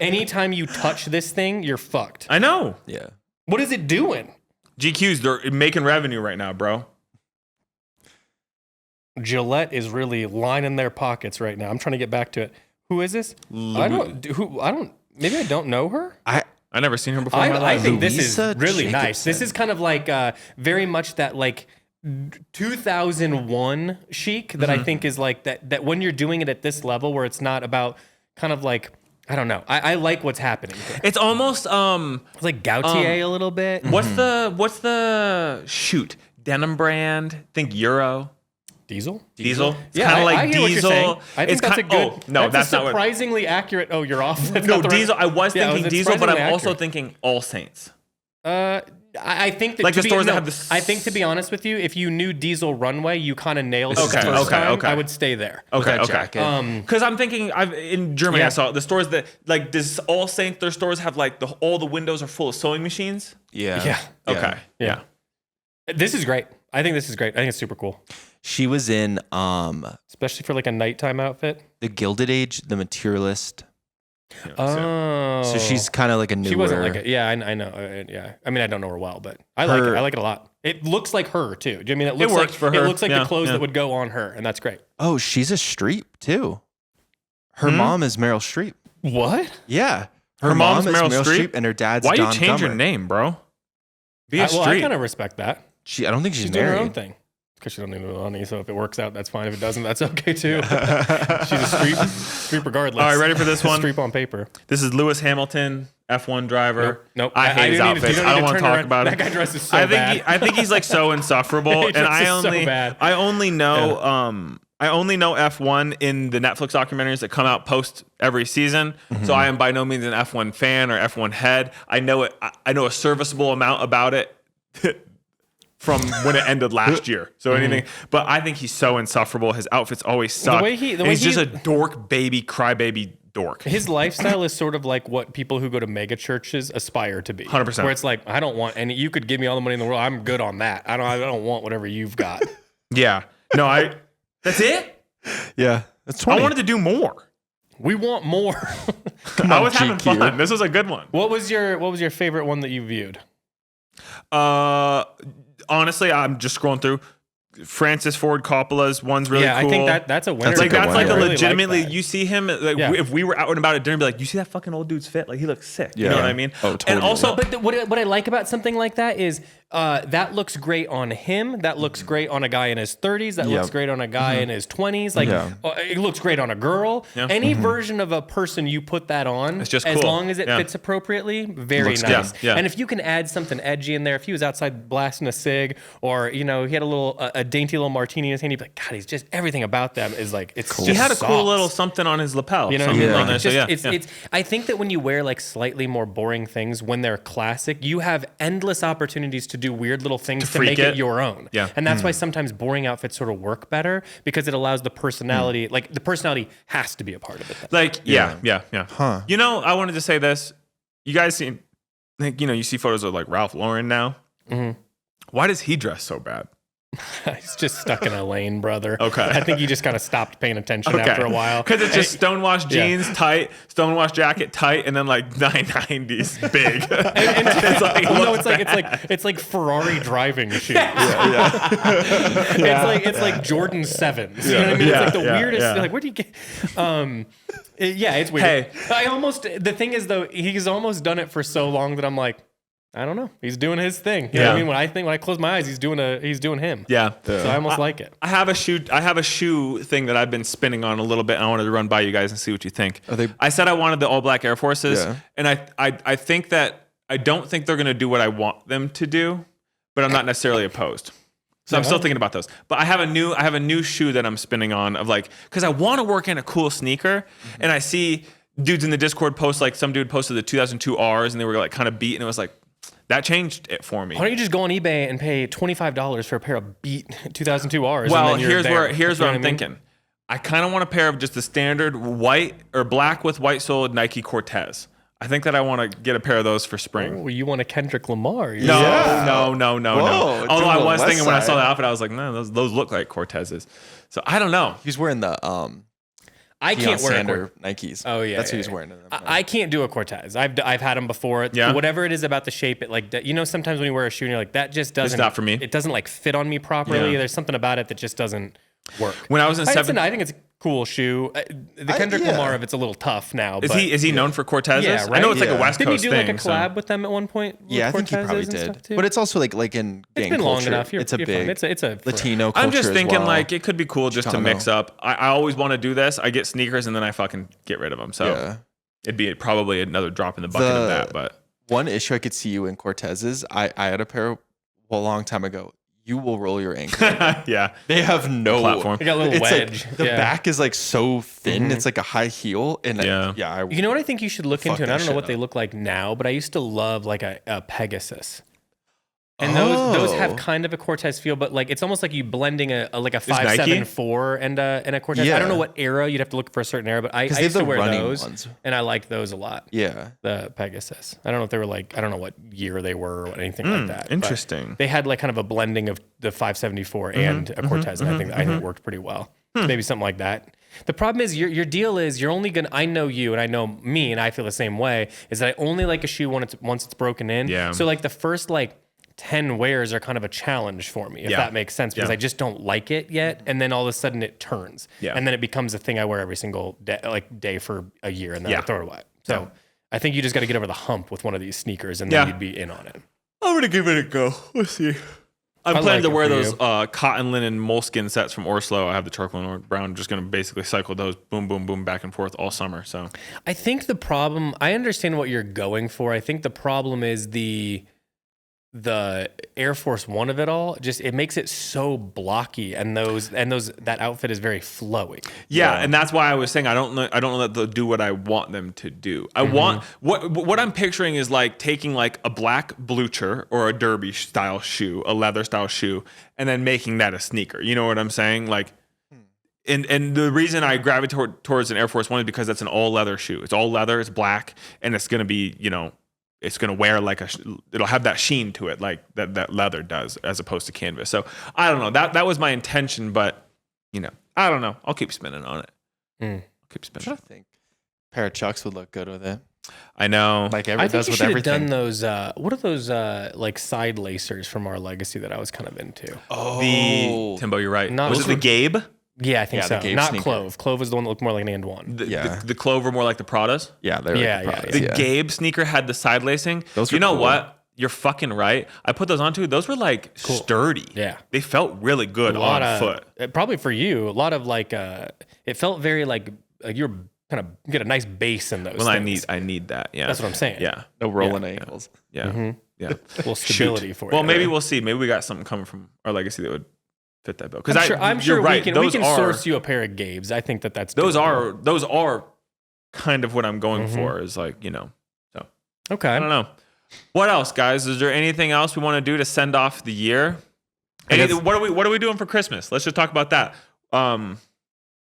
Anytime you touch this thing, you're fucked. I know. Yeah. What is it doing? GQ's they're making revenue right now, bro. Gillette is really lining their pockets right now. I'm trying to get back to it. Who is this? I don't. Maybe I don't know her. I never seen her before in my I life. think this is Louisa really nice. Jacobson. This is kind of like very much that like 2001 chic that I think is like that when you're doing it at this level where it's not about kind of like, I don't know. I like what's happening here. It's almost It's like Gautier a little bit. what's the shoot denim brand? Think Euro. Diesel? Diesel. It's Yeah, kind of like I hear what you're Diesel. saying. I think It's that's a kind- good. Oh, no, that's a not what. surprisingly accurate. Oh, you're off. That's No, not the right- Diesel. I was Yeah, thinking it's Diesel, but I'm surprisingly also accurate. thinking All Saints. I think that Like to the be- stores that no, have the I think to be honest with you, if you knew Diesel Runway, you kind of nailed it the Okay, first time. okay. I would stay there. Okay, that okay. jacket. Because I'm thinking, in Germany, Yeah. I saw the stores that like does All Saints. Their stores have like all the windows are full of sewing machines. Yeah. Yeah. Okay, Yeah. This is great. I think this is great. I think it's super cool, She was in especially for like a nighttime outfit. The Gilded Age, The Materialist. Oh, So she's kind of like a newer. She wasn't like it. Yeah, I know. Yeah, I mean, I don't know her well, but I like it. I like it a lot. It looks like her too. Do you know what I mean it looks works like for her. It looks like Yeah, the clothes yeah. that would go on her, and that's great. Oh, she's a Streep too. Her mom is Meryl Streep. What? Yeah. Her mom's mom is Meryl Streep? and her dad's Why Don you change Gummer. your name, bro? Be a Well, I street. kind of respect that. I don't think she's, She's doing married. her own thing. Because she don't need the money, so if it works out, that's fine. If it doesn't, that's okay too. She's a streep regardless. All right, ready for this one? Streep on paper. This is Lewis Hamilton, F1 driver. Nope. I hate his do need to- outfits. you I don't need want to turn talk around. about That it. guy dresses so I think bad. I think he's like so insufferable, He and I dresses so only bad. I only know I only know F1 in the Netflix documentaries that come out post every season. So I am by no means an F1 fan or F1 head. I know it. I know a serviceable amount about it. From when it ended last year. So anything, but I think he's so insufferable. His outfits always suck. He's just a dork baby, crybaby dork. His lifestyle is sort of like what people who go to mega churches aspire to be. 100%. Where it's like, I don't want any. You could give me all the money in the world. I'm good on that. I don't want whatever you've got. Yeah. No, that's it? Yeah. That's 20. I wanted to do more. We want more. I was having GQ. fun. This was a good one. What was your favorite one that you viewed? Honestly, I'm just scrolling through. Francis Ford Coppola's one's really cool. I think that's a winner. That's a Like good that's one, like yeah. a I really legitimately. that. You see him like Yeah. if we were out and about at dinner, be like, you see that fucking old dude's fit? Like he looks sick. You Yeah. know what I mean? Oh, totally. And also, But what I like about something like that is that looks great on him. That looks great on a guy in his 30s. That looks Yep. great on a guy in his 20s. Like Yeah. it looks great on a girl. Yeah. Any version of a person you put that on, It's just as cool. long as it Yeah. fits appropriately, very Looks nice. good. Yeah. And if you can add something edgy in there, if he was outside blasting a cig, or he had a little a dainty little martini in his hand, you'd be like, God, he's just everything about them is like it's he just had a cool sauce. little something on his lapel. You know what I something mean? on Like, there. it's So just, yeah, it's I think that when you wear like slightly more boring things, when they're classic, you have endless opportunities to do weird little things to freak make it. it your own. Yeah. And that's why sometimes boring outfits sort of work better because it allows the personality, like the personality has to be a part of it. Then. Like yeah. Huh. You know, I wanted to say this. You guys see, like you see photos of like Ralph Lauren now. Mm-hmm. Why does he dress so bad? He's just stuck in a lane, brother. Okay. I think he just kind of stopped paying attention after a while. Because it's just stonewashed Yeah. jeans, tight, stonewashed jacket, tight, and then like 990s, big. And It's like, well, no, looks bad. it's like Ferrari driving shoes. It's like Jordan 7s. You know what I mean? Yeah, It's like the yeah, weirdest. yeah. Like, where do you get? Yeah, it's weird. Hey. The thing is though, he's almost done it for so long that I'm like, I don't know. He's doing his thing. You know what I mean? When I close my eyes, he's doing him. Yeah. So I almost like it. I have a shoe thing that I've been spinning on a little bit, and I wanted to run by you guys and see what you think. I said I wanted the all black Air Forces, and I think that I don't think they're gonna do what I want them to do, but I'm not necessarily opposed. So I'm still thinking about those. But I have a new shoe that I'm spinning on of like, because I want to work in a cool sneaker, and I see dudes in the Discord post, like some dude posted the 2002 Rs, and they were like kind of beat, and it was like, that changed it for me. Why don't you just go on eBay and pay $25 for a pair of beat 2002 Rs? Well, and then you're there. here's You know what I'm I mean? thinking. I kind of want a pair of just the standard white or black with white soled Nike Cortez. I think that I want to get a pair of those for spring. Oh, you want a Kendrick Lamar? No. Whoa, Although I was West thinking when I saw Side. the outfit, I was like, no, those look like Cortezes. So I don't know. He's wearing the I can't wear a Sander Nikes. Oh yeah, That's yeah, who he's yeah. wearing. I can't do a Cortez. I've had them before. Yeah. Whatever it is about the shape, it like sometimes when you wear a shoe and you're like that just doesn't. not for me. It doesn't like fit on me properly. Yeah. There's something about it that just doesn't work. When I was in seventh, I think it's a cool shoe. The Kendrick Lamar of it's a little tough now. Is he known for Cortezes? Yeah, right? I know it's like a West Didn't Coast he do thing. like a collab with them at one point? Yeah, I think he probably did. But it's also like in gang been culture. long enough. It's a big it's a Latino culture. I'm just thinking as well. like it could be cool just to mix up. I always want to do this. I get sneakers and then I fucking get rid of them. So it'd be probably another drop in the bucket of that. But one issue I could see you in Cortezes, I had a pair a long time ago. You will roll your ankle. Yeah. They have no platform. They got a little wedge. Like, the back is like so thin. It's like a high heel. And you know what I think you should look into? And I don't know what they look like now, but I used to love like a Pegasus. And those have kind of a Cortez feel, but like it's almost like you blending a 574 and a Cortez. Yeah. I don't know what era. You'd have to look for a certain era, but I used to wear those, and I liked those a lot. Yeah, the Pegasus. I don't know if they were like, I don't know what year they were or anything like that. Interesting. They had like kind of a blending of the 574 and a Cortez, and I think it worked pretty well. Maybe something like that. The problem is your deal is you're only gonna. I know you and I know me, and I feel the same way. Is that I only like a shoe once it's broken in. Yeah. So like the first 10 wears are kind of a challenge for me, if that makes sense, because I just don't like it yet. And then all of a sudden it turns. Yeah. And then it becomes a thing I wear every single day for a year, and then I throw it away. So I think you just got to get over the hump with one of these sneakers, and then you'd be in on it. I'm going to give it a go. We'll see. I'm planning to wear those cotton linen moleskin sets from Orslo. I have the charcoal and brown. I'm just going to basically cycle those boom, boom, boom back and forth all summer. So I think the problem, I understand what you're going for. I think the problem is the Air Force One of it all. Just it makes it so blocky, and that outfit is very flowy. Yeah, and that's why I was saying I don't know that they'll do what I want them to do. I want what I'm picturing is like taking like a black Blucher or a derby style shoe, a leather style shoe, and then making that a sneaker. You know what I'm saying? Like, and the reason I gravitate towards an Air Force One is because that's an all leather shoe. It's all leather, it's black, and it's gonna be it's going to wear like it'll have that sheen to it, like that leather does, as opposed to canvas. So I don't know. That was my intention, but I don't know. I'll keep spinning on it. I'll keep spinning. I think a pair of Chucks would look good with it. I know. Like I think does you with should everything. have done those. What are those like side lacers from Our Legacy that I was kind of into? The Timbo, you're right. Was it the Gabe? Yeah, I think so. Not sneaker. Clove. Clove was the one that looked more like an and one. The Clove were more like the Pradas. Yeah, they're The Gabe sneaker had the side lacing. Those you know cool. what? You're fucking right. I put those on too. Those were like sturdy. Yeah. They felt really good on foot. Probably for you, a lot of like it felt very like you're kind of get a nice base in those. Well, things. I need that. Yeah. That's what I'm saying. Yeah. No rolling ankles. Yeah. Yeah. A little stability for you. Well, maybe we'll see. Maybe we got something coming from Our Legacy that would fit that bill. Because I'm sure you're right. we can source you a pair of Gabes. I think that's those are kind of what I'm going for. Is like So okay. I don't know. What else, guys? Is there anything else we want to do to send off the year? What are we doing for Christmas? Let's just talk about that.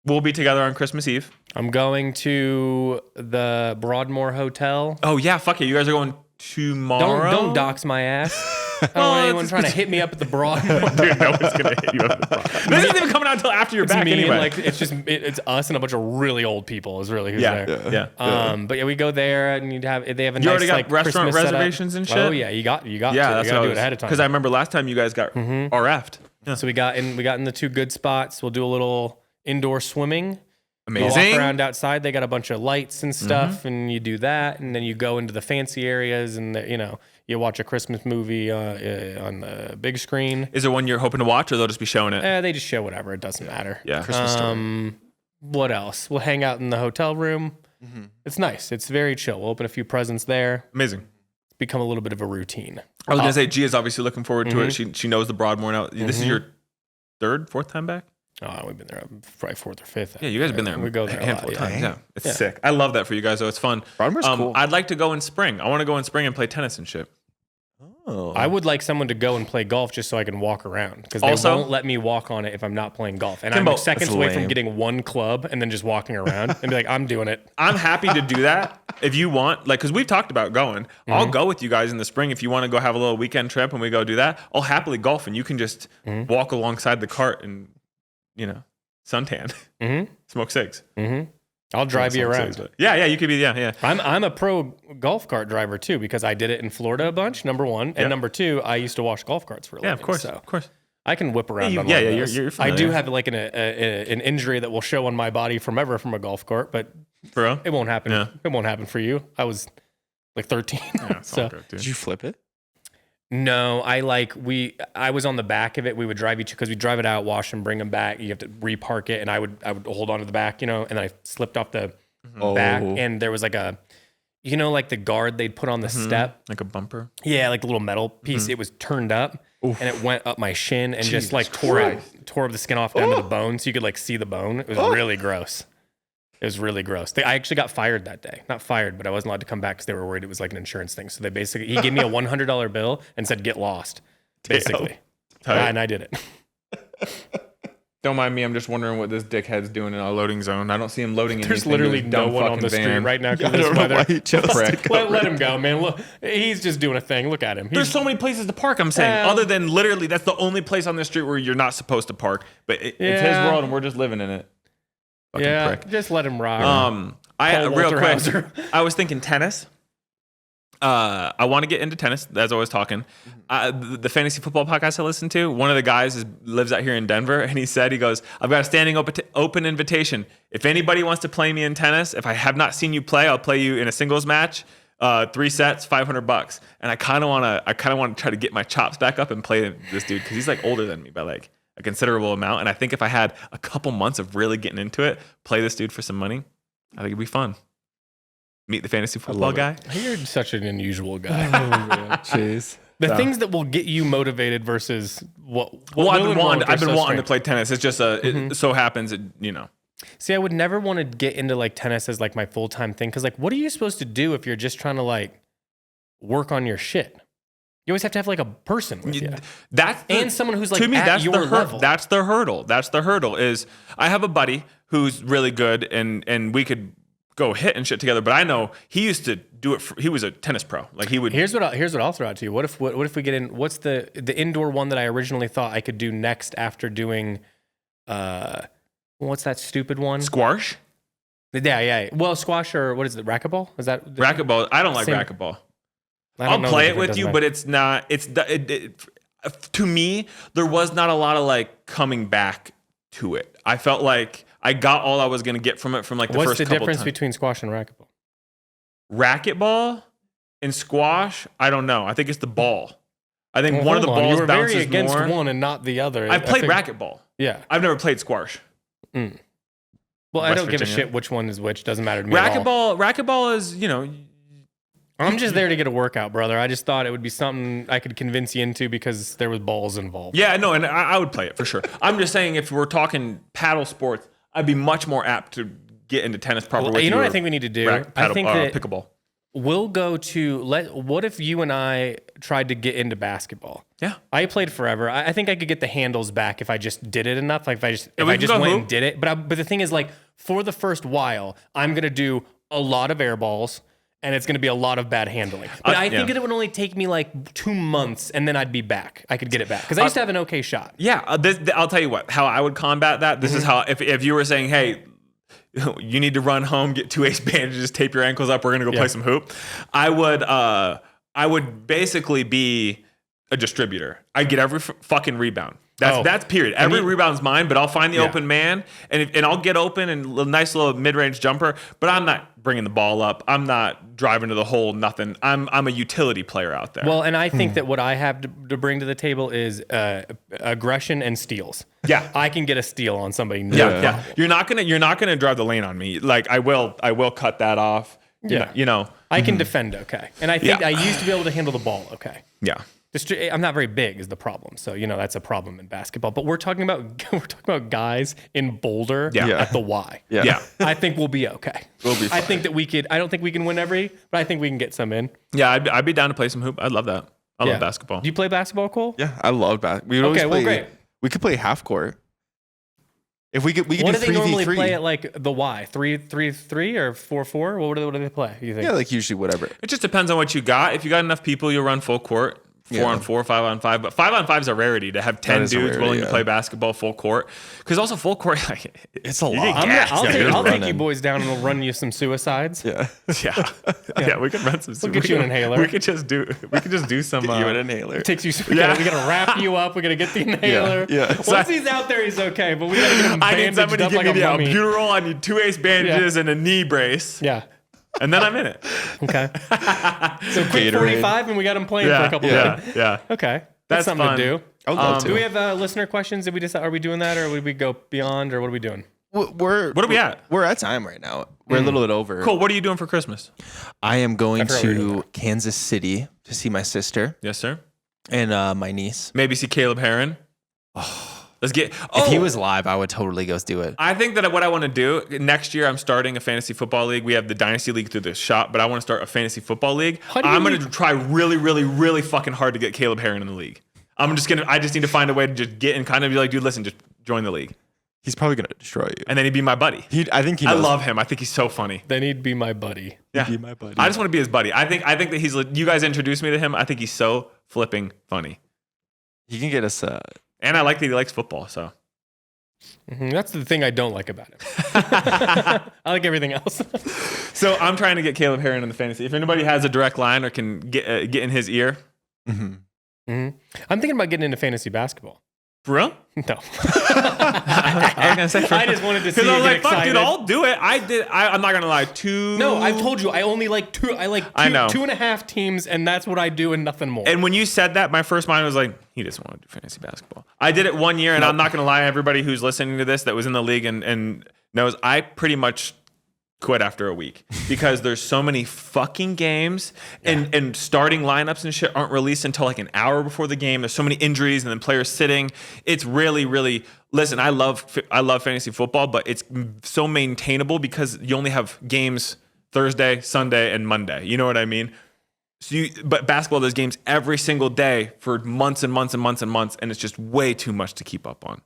We'll be together on Christmas Eve. I'm going to the Broadmoor Hotel. Oh yeah, fuck it. You guys are going tomorrow. Don't dox my ass. I don't want anyone trying to hit me up at the Broadmoor. Dude, no one's gonna hit you up at the Broadmoor. This isn't even coming out until after you're back me, anyway. Like it's us and a bunch of really old people. Is really who's there. Yeah. But yeah, we go there and they have a you nice already got like restaurant Christmas reservations and shit. Oh yeah, you got. Yeah, to. That's You gotta do it ahead of time. Because I remember last time you guys got RF'd. Yeah. So we got in the two good spots. We'll do a little indoor swimming. Amazing. Walk around outside. They got a bunch of lights and stuff, and you do that, and then you go into the fancy areas, and you watch a Christmas movie on the big screen. Is there one you're hoping to watch, or they'll just be showing it? They just show whatever. It doesn't matter. Yeah. Christmas story. What else? We'll hang out in the hotel room. It's nice. It's very chill. We'll open a few presents there. Amazing. It's become a little bit of a routine. I was gonna say Gia's obviously looking forward to it. She knows the Broadmoor now. This is your fourth time back? Oh, we've been there probably fourth or fifth. Yeah, you guys have been there. We go there a handful lot, of times. Yeah, it's sick. I love that for you guys, though. It's fun. Broadmoor's cool. I'd like to go in spring. I want to go in spring and play tennis and shit. Oh. I would like someone to go and play golf just so I can walk around, because they won't let me walk on it if I'm not playing golf. And Timbo, I'm seconds away from getting one club and then just walking around and be like, I'm doing it. I'm happy to do that if you want, like, because we've talked about going. I'll go with you guys in the spring if you want to go have a little weekend trip and we go do that. I'll happily golf and you can just walk alongside the cart and, suntan, smoke cigs. I'll drive you around. Yeah, you could be. Yeah. I'm a pro golf cart driver too, because I did it in Florida a bunch. Number one, and number two, I used to wash golf carts for a living. Yeah, of course, So of course. I can whip around. Yeah, you're I do have like an injury that will show on my body forever from a golf court, but bro, it won't happen. Yeah. It won't happen for you. I was like 13. Yeah, so good, did you flip it? No, I was on the back of it. We would drive because we drive it out, wash and bring them back. You have to repark it, and I would hold on to the back, and then I slipped off the back, and there was like a, like the guard they'd put on the step, like a bumper. Yeah, like the little metal piece. It was turned up, and it went up my shin and just like tore the skin off down to the bone, so you could like see the bone. It was really gross. It was really gross. I actually got fired that day. Not fired, but I wasn't allowed to come back because they were worried it was like an insurance thing. So he gave me a $100 bill and said, "Get lost," basically. And I did it. Don't mind me. I'm just wondering what this dickhead's doing in a loading zone. I don't see him loading. There's literally no one on the street right now because this weather. Let him go, man. Look, he's just doing a thing. Look at him. There's so many places to park. I'm saying, other than literally, that's the only place on the street where you're not supposed to park. But it's his world, and we're just living in it. Fucking prick. Just let him rock. Real quick, I was thinking tennis. I want to get into tennis, as I was talking. The fantasy football podcast I listen to, one of the guys lives out here in Denver, and he goes, I've got a standing open invitation. If anybody wants to play me in tennis, if I have not seen you play, I'll play you in a singles match, 3 sets, $500. And I kind of want to try to get my chops back up and play this dude because he's like older than me by like a considerable amount. And I think if I had a couple months of really getting into it, play this dude for some money, I think it'd be fun. Meet the fantasy football guy. You're such an unusual guy. Jeez. The things that will get you motivated versus what I've been wanting to play tennis. It's just it so happens, See, I would never want to get into like tennis as like my full-time thing because like, what are you supposed to do if you're just trying to like work on your shit? You always have to have like a person with you. And someone who's like to me, at your level. That's the hurdle. That's the hurdle. Is I have a buddy who's really good, and we could go hit and shit together. But I know he used to do it. He was a tennis pro. Like he would. Here's what I'll throw out to you. What if we get in? What's the indoor one that I originally thought I could do next after doing? What's that stupid one? Squash. Yeah. Well, squash or what is it? Racquetball? Is that racquetball? I don't like racquetball. I'll play it with you, but it's not. To me, there was not a lot of like coming back to it. I felt like I got all I was going to get from it from like the first couple times. What's the difference between squash and racquetball? Racquetball and squash, I don't know. I think it's the ball. I think one of the balls bounces more. You were very against one and not the other. I've played racquetball. Yeah. I've never played squash. Well, I don't give a shit which one is which. Doesn't matter to me at all. Racquetball is, I'm just there to get a workout, brother. I just thought it would be something I could convince you into because there was balls involved. Yeah, no, and I would play it for sure. I'm just saying if we're talking paddle sports, I'd be much more apt to get into tennis proper with you. You know what I think we need to do? I think that pickleball. We'll go to what if you and I tried to get into basketball? Yeah. I played forever. I think I could get the handles back if I just did it enough. Like if I just went and did it. But the thing is, like, for the first while, I'm gonna do a lot of air balls. And it's going to be a lot of bad handling. But I think it would only take me like 2 months and then I'd be back. I could get it back. Because I used to have an okay shot. Yeah. I'll tell you what, how I would combat that. This is how, if you were saying, hey, you need to run home, get 2 ace bandages, tape your ankles up, we're going to go play some hoop. I would basically be a distributor. I'd get every fucking rebound. That's period. Every rebound's mine, but I'll find the open man and I'll get open and a nice little mid-range jumper, but I'm not bringing the ball up. I'm not driving to the hole, nothing. I'm a utility player out there. Well, and I think that what I have to bring to the table is aggression and steals. Yeah. I can get a steal on somebody. Yeah. You're not gonna drive the lane on me. Like I will cut that off. Yeah. I can defend okay. And I think I used to be able to handle the ball okay. Yeah. I'm not very big is the problem. So, that's a problem in basketball. But we're talking about guys in Boulder at the Y. Yeah. I think we'll be okay. We'll be fine. I think that I don't think we can win but I think we can get some in. Yeah, I'd be down to play some hoop. I'd love that. I love basketball. Do you play basketball, Cole? Yeah, I love basketball. Great. We could play half court. If we could do 3v3. What do they normally play at like the Y? 3-3 or 4-4? What do they play? You think? Yeah, like usually whatever. It just depends on what you got. If you got enough people, you'll run full court. 4-on-4, 5-on-5. But 5-on-5 is a rarity to have 10 dudes willing to play basketball full court. Because also full court, like, it's a lot. I'll take you boys down and we'll run you some suicides. Yeah. We can run some. We'll get you an inhaler. We could just do some. Get you an inhaler. It takes you. We gotta wrap you up. We gotta get the inhaler. Once he's out there, he's okay. But we gotta get him bandaged up like a mummy. I need somebody to give me the albuterol. I need 2 ace bandages and a knee brace. Yeah. And then I'm in it. Okay. So quick 45 and we got him playing for a couple minutes. Yeah. Okay. That's something fun. to do. I'd love to. Do we have listener questions? Did we decide? Are we doing that, or would we go beyond, or what are we doing? What are we at? We're at time right now. We're a little bit over. Cool. What are you doing for Christmas? I am going to Kansas City to see my sister. Yes, sir. And my niece. Maybe see Caleb Herron. Let's get. If he was live, I would totally go do it. I think that what I want to do next year, I'm starting a fantasy football league. We have the Dynasty League through the shop, but I want to start a fantasy football league. I'm going to try really, really, really fucking hard to get Caleb Herron in the league. I just need to find a way to just get and kind of be like, dude, listen, just join the league. He's probably going to destroy you. And then he'd be my buddy. I love him. I think he's so funny. Then he'd be my buddy. Yeah. He'd be my buddy. I just want to be his buddy. I think that he's, you guys introduced me to him. I think he's so flipping funny. He can get us. And I like that he likes football, so. That's the thing I don't like about him. I like everything else. So I'm trying to get Caleb Herron in the fantasy. If anybody has a direct line or can get in his ear. I'm thinking about getting into fantasy basketball. For real? No. I just wanted to see you get excited. Fuck, dude, I'll do it. I'm not gonna lie. No, I've told you. I only like two. I like 2.5 teams, and that's what I do, and nothing more. And when you said that, my first mind was like, he doesn't want to do fantasy basketball. I did it one year, and I'm not gonna lie. Everybody who's listening to this that was in the league and knows, I pretty much quit after a week because there's so many fucking games and starting lineups and shit aren't released until like an hour before the game. There's so many injuries and then players sitting. It's really, really, listen, I love fantasy football, but it's so maintainable because you only have games Thursday, Sunday, and Monday. You know what I mean? But basketball, there's games every single day for months and months and months and months, and it's just way too much to keep up on.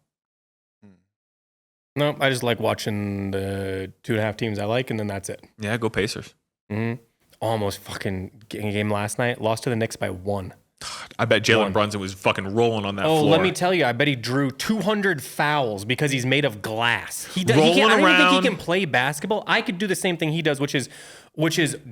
No, I just like watching the 2.5 teams I like, and then that's it. Yeah, go Pacers. Almost fucking game last night. Lost to the Knicks by 1. I bet Jalen Brunson was fucking rolling on that floor. Oh, let me tell you, I bet he drew 200 fouls because he's made of glass. I don't Rolling even around. think he can play basketball. I could do the same thing he does, which is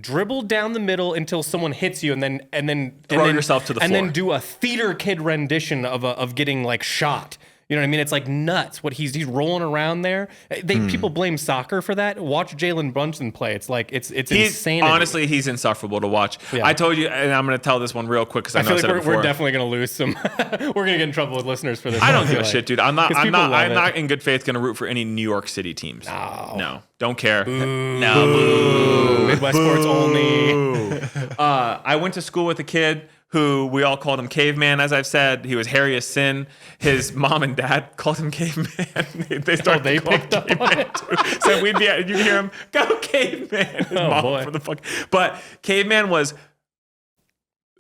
dribble down the middle until someone hits you, and then throw yourself to the floor, and then do a theater kid rendition of getting like shot. You know what I mean? It's like nuts what he's rolling around there. People blame soccer for that. Watch Jalen Brunson play. It's like it's insane. Honestly, he's insufferable to watch. Yeah. I told you, and I'm going to tell this one real quick because I know I said it before. We're definitely going to lose some. We're going to get in trouble with listeners for this. I don't give a shit, dude. I'm not in good faith going to root for any New York City teams. No, don't care. Boo. No, boo. Midwest sports only. I went to school with a kid who we all called him Caveman, as I've said. He was hairy as sin. His mom and dad called him Caveman. They started they picked up on it. Too. So you hear him, go Caveman. His mom boy. For the fuck. But Caveman was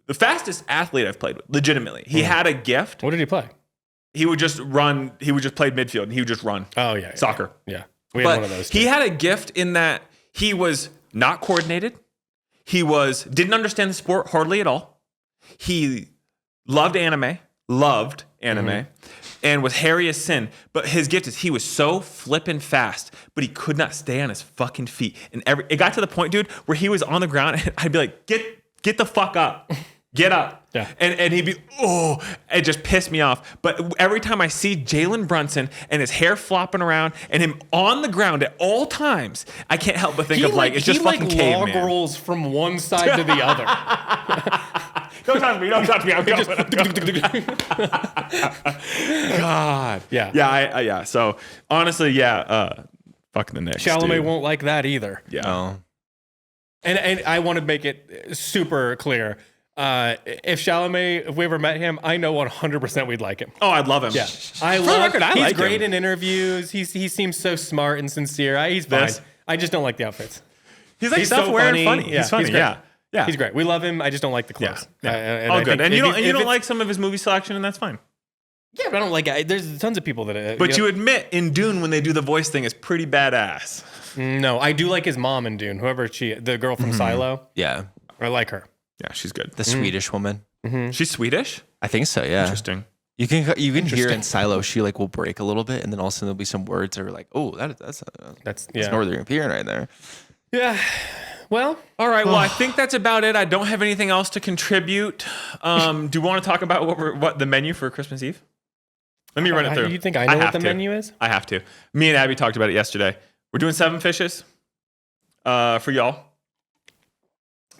the fastest athlete I've played with, legitimately. He had a gift. What did he play? He would just run. He would just play midfield, and he would just run. Oh, yeah. Soccer. Yeah. We had one of those, too. He had a gift in that he was not coordinated. He didn't understand the sport hardly at all. He loved anime, and was hairy as sin. But his gift is he was so flippin' fast, but he could not stay on his fucking feet. And it got to the point, dude, where he was on the ground, and I'd be like, get the fuck up. Get up. Yeah. And he'd be, it just pissed me off. But every time I see Jalen Brunson and his hair flopping around and him on the ground at all times, I can't help but think of it's just fucking Caveman. He log rolls from one side to the other. Don't touch me. I'm going. God. Yeah. Yeah. So honestly, fuck the Knicks. Chalamet dude. won't like that either. Yeah. Oh. And I want to make it super clear. If we ever met him, I know 100% we'd like him. Oh, I'd love him. Yeah. He's great in interviews. He seems so smart and sincere. He's fine. I just don't like the outfits. He's self-aware funny. Yeah. He's funny. Yeah. He's great. We love him. I just don't like the clothes. Yeah. All good. And you don't like some of his movie selection, and that's fine. Yeah, but I don't like it. There's tons of people that. But you admit in Dune when they do the voice thing is pretty badass. No, I do like his mom in Dune. The girl from Silo. Yeah. I like her. Yeah, she's good. The Swedish woman. Mm-hmm. She's Swedish? I think so, yeah. Interesting. You can hear in Silo, she like will break a little bit, and then all of a sudden there'll be some words that are like, oh, that's Northern European right there. Yeah. Well, all right. Well, I think that's about it. I don't have anything else to contribute. Do you want to talk about what the menu for Christmas Eve? Let me run it through. You think I know what the menu is? I have to. Me and Abby talked about it yesterday. We're doing 7 fishes for y'all.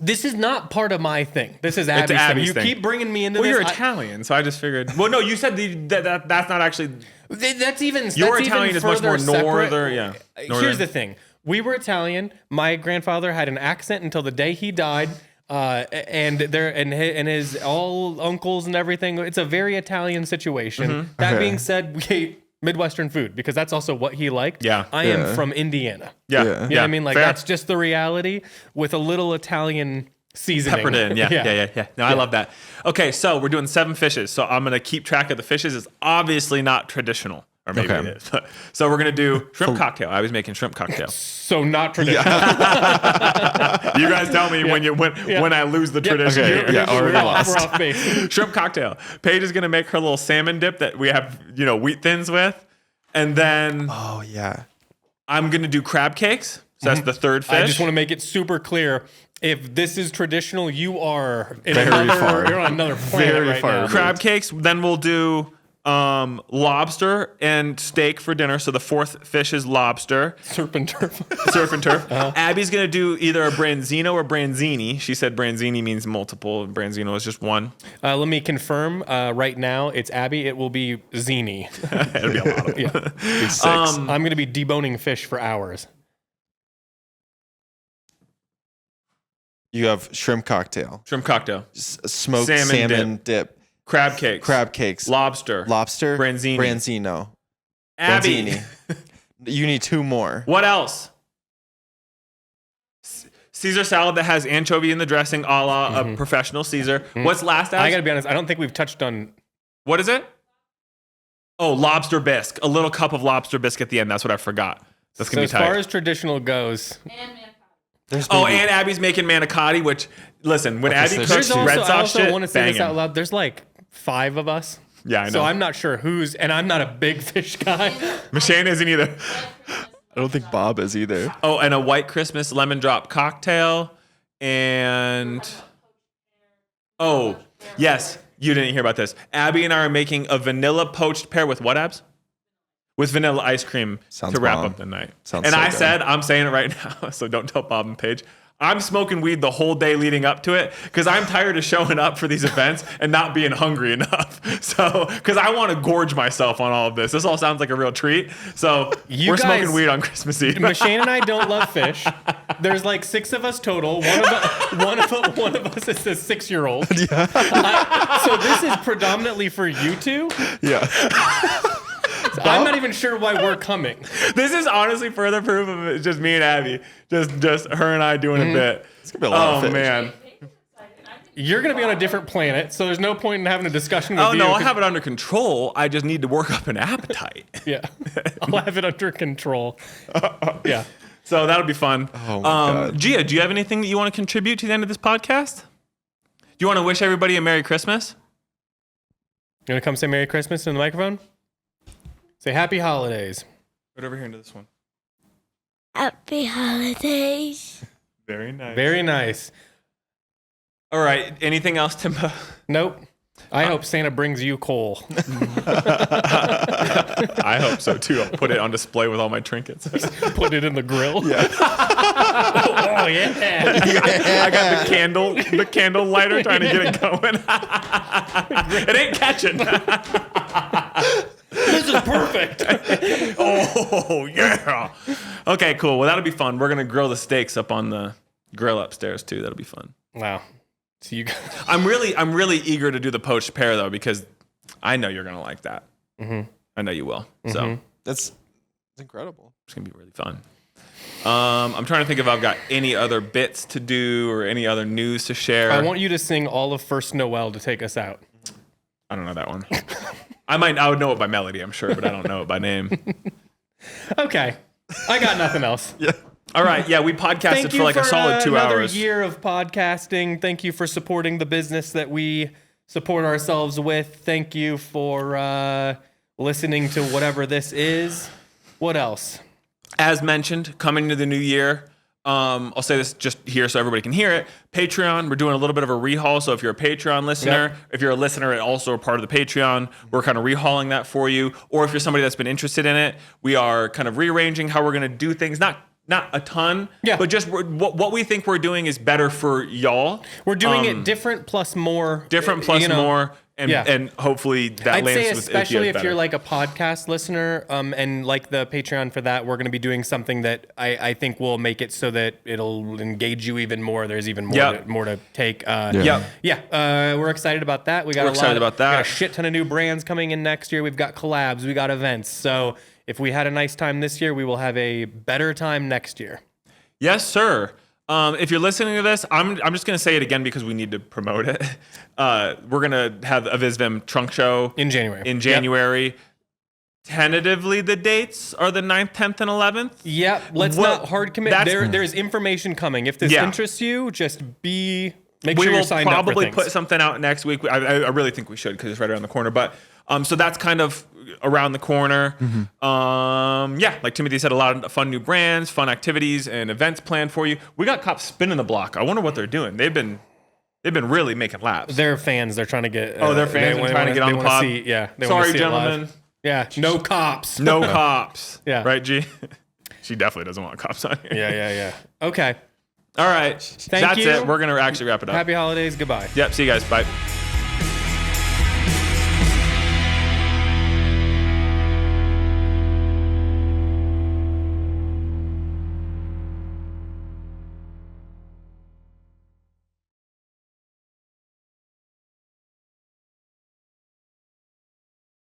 This is not part of my thing. This is Abby's thing. You keep bringing me into this. Well, you're Italian, so I just figured. Well, no, you said that's not actually. That's even. Your that's Italian even is much more northern. Yeah. Northern. Here's the thing. We were Italian. My grandfather had an accent until the day he died. And his all uncles and everything. It's a very Italian situation. Mm-hmm. That being said, we ate Midwestern food because that's also what he liked. Yeah. I am from Indiana. Yeah. You know what I mean? Like, that's just the reality with a little Italian seasoning. Peppered in. Yeah. No, I love that. Okay, so we're doing 7 fishes. So I'm going to keep track of the fishes. It's obviously not traditional. Or maybe it is. So we're going to do shrimp cocktail. I was making shrimp cocktail. So not traditional. You guys tell me when I lose the tradition. Okay. We're off base. Shrimp cocktail. Paige is going to make her little salmon dip that we have, wheat thins with. And then I'm going to do crab cakes. So that's the third fish. I just want to make it super clear. If this is traditional, you are you're on another planet now. Crab cakes. Then we'll do lobster and steak for dinner. So the 4th fish is lobster. Surf and turf. Abby's going to do either a branzino or branzini. She said branzini means multiple. Branzino is just one. Let me confirm right now. It's Abby. It will be zini. It'll be a lot of them. Be 6. I'm going to be deboning fish for hours. You have shrimp cocktail. Smoked salmon dip. Crab cakes. Lobster. Branzino. Abby. Branzini. You need 2 more. What else? Caesar salad that has anchovy in the dressing, a la a professional Caesar. Mm-hmm. What's last? I gotta be honest. I don't think we've touched on. What is it? Oh, lobster bisque. A little cup of lobster bisque at the end. That's what I forgot. That's gonna be tight. As far as traditional goes. And Abby's making manicotti, which, listen, when Abby cooks red sauce shit, I also want to say this out loud. There's like 5 of us. Yeah, I know. So I'm not sure and I'm not a big fish guy. Machine isn't either. I don't think Bob is either. Oh, and a white Christmas lemon drop cocktail. And, yes, you didn't hear about this. Abby and I are making a vanilla poached pear with what, Abs? With vanilla ice cream to wrap up the night. I'm saying it right now, so don't tell Bob and Paige. I'm smoking weed the whole day leading up to it because I'm tired of showing up for these events and not being hungry enough. So, because I want to gorge myself on all of this. This all sounds like a real treat. So, we're smoking weed on Christmas Eve. Shane and I don't love fish. There's like 6 of us total. One of us is a 6-year-old. Yeah. So this is predominantly for you two. Yeah. I'm not even sure why we're coming. This is honestly further proof of it. Just me and Abby. Just her and I doing a bit. It's going to be a lot of fish. Man. You're going to be on a different planet, so there's no point in having a discussion with you. Oh, no, I have it under control. I just need to work up an appetite. Yeah. I'll have it under control. Yeah. So that'll be fun. Oh, my God. Gia, do you have anything that you want to contribute to the end of this podcast? Do you want to wish everybody a Merry Christmas? You want to come say Merry Christmas in the microphone? Say Happy Holidays. Right over here into this one. Happy Holidays. Very nice. Very nice. All right. Anything else, Timbo? Nope. I hope Santa brings you coal. I hope so, too. I'll put it on display with all my trinkets. Put it in the grill. Yeah. Oh, yeah. I got the candle lighter trying to get it going. It ain't catching. This is perfect. Oh, yeah. Okay, cool. Well, that'll be fun. We're going to grill the steaks up on the grill upstairs, too. That'll be fun. Wow. So you I'm really eager to do the poached pear, though, because I know you're going to like that. Mm-hmm. I know you will. Mm-hmm. So that's incredible. It's going to be really fun. I'm trying to think if I've got any other bits to do or any other news to share. I want you to sing all of First Noel to take us out. I don't know that one. I would know it by melody, I'm sure, but I don't know it by name. Okay. I got nothing else. Yeah. All right. Yeah, we podcasted for like a solid 2 hours. Another year of podcasting. Thank you for supporting the business that we support ourselves with. Thank you for listening to whatever this is. What else? As mentioned, coming into the new year, I'll say this just here so everybody can hear it. Patreon, we're doing a little bit of a rehaul. So if you're a Patreon listener, if you're a listener and also a part of the Patreon, we're kind of rehauling that for you. Or if you're somebody that's been interested in it, we are kind of rearranging how we're going to do things. Not a ton, but just what we think we're doing is better for y'all. We're doing it different plus more. Different plus more. And hopefully that I'd lands say with especially if better. you're like a podcast listener and like the Patreon for that, we're going to be doing something that I think will make it so that it'll engage you even more. There's even more to take. We're excited about that. We got we got a shit ton of new brands coming in next year. We've got collabs. We got events. So if we had a nice time this year, we will have a better time next year. Yes, sir. If you're listening to this, I'm just going to say it again because we need to promote it. We're going to have a VizVim trunk show in January. Yep. Tentatively, the dates are the 9th, 10th, and 11th. Yep. Let's not hard commit. There's information coming. If this interests you, just make sure you're signed up for things. We will probably put something out next week. I really think we should because it's right around the corner. But so that's kind of around the corner. Like Timothy said, a lot of fun new brands, fun activities, and events planned for you. We got cops spinning the block. I wonder what they're doing. They've been really making laps. They're fans. They're trying to get. They're fans and trying to get on the pod. Sorry, gentlemen. Yeah, no cops. No cops. Yeah. Right, G? She definitely doesn't want cops on here. Yeah. Okay. All right. That's it. We're going to actually wrap it up. Happy holidays. Goodbye. Yep. See you guys. Bye.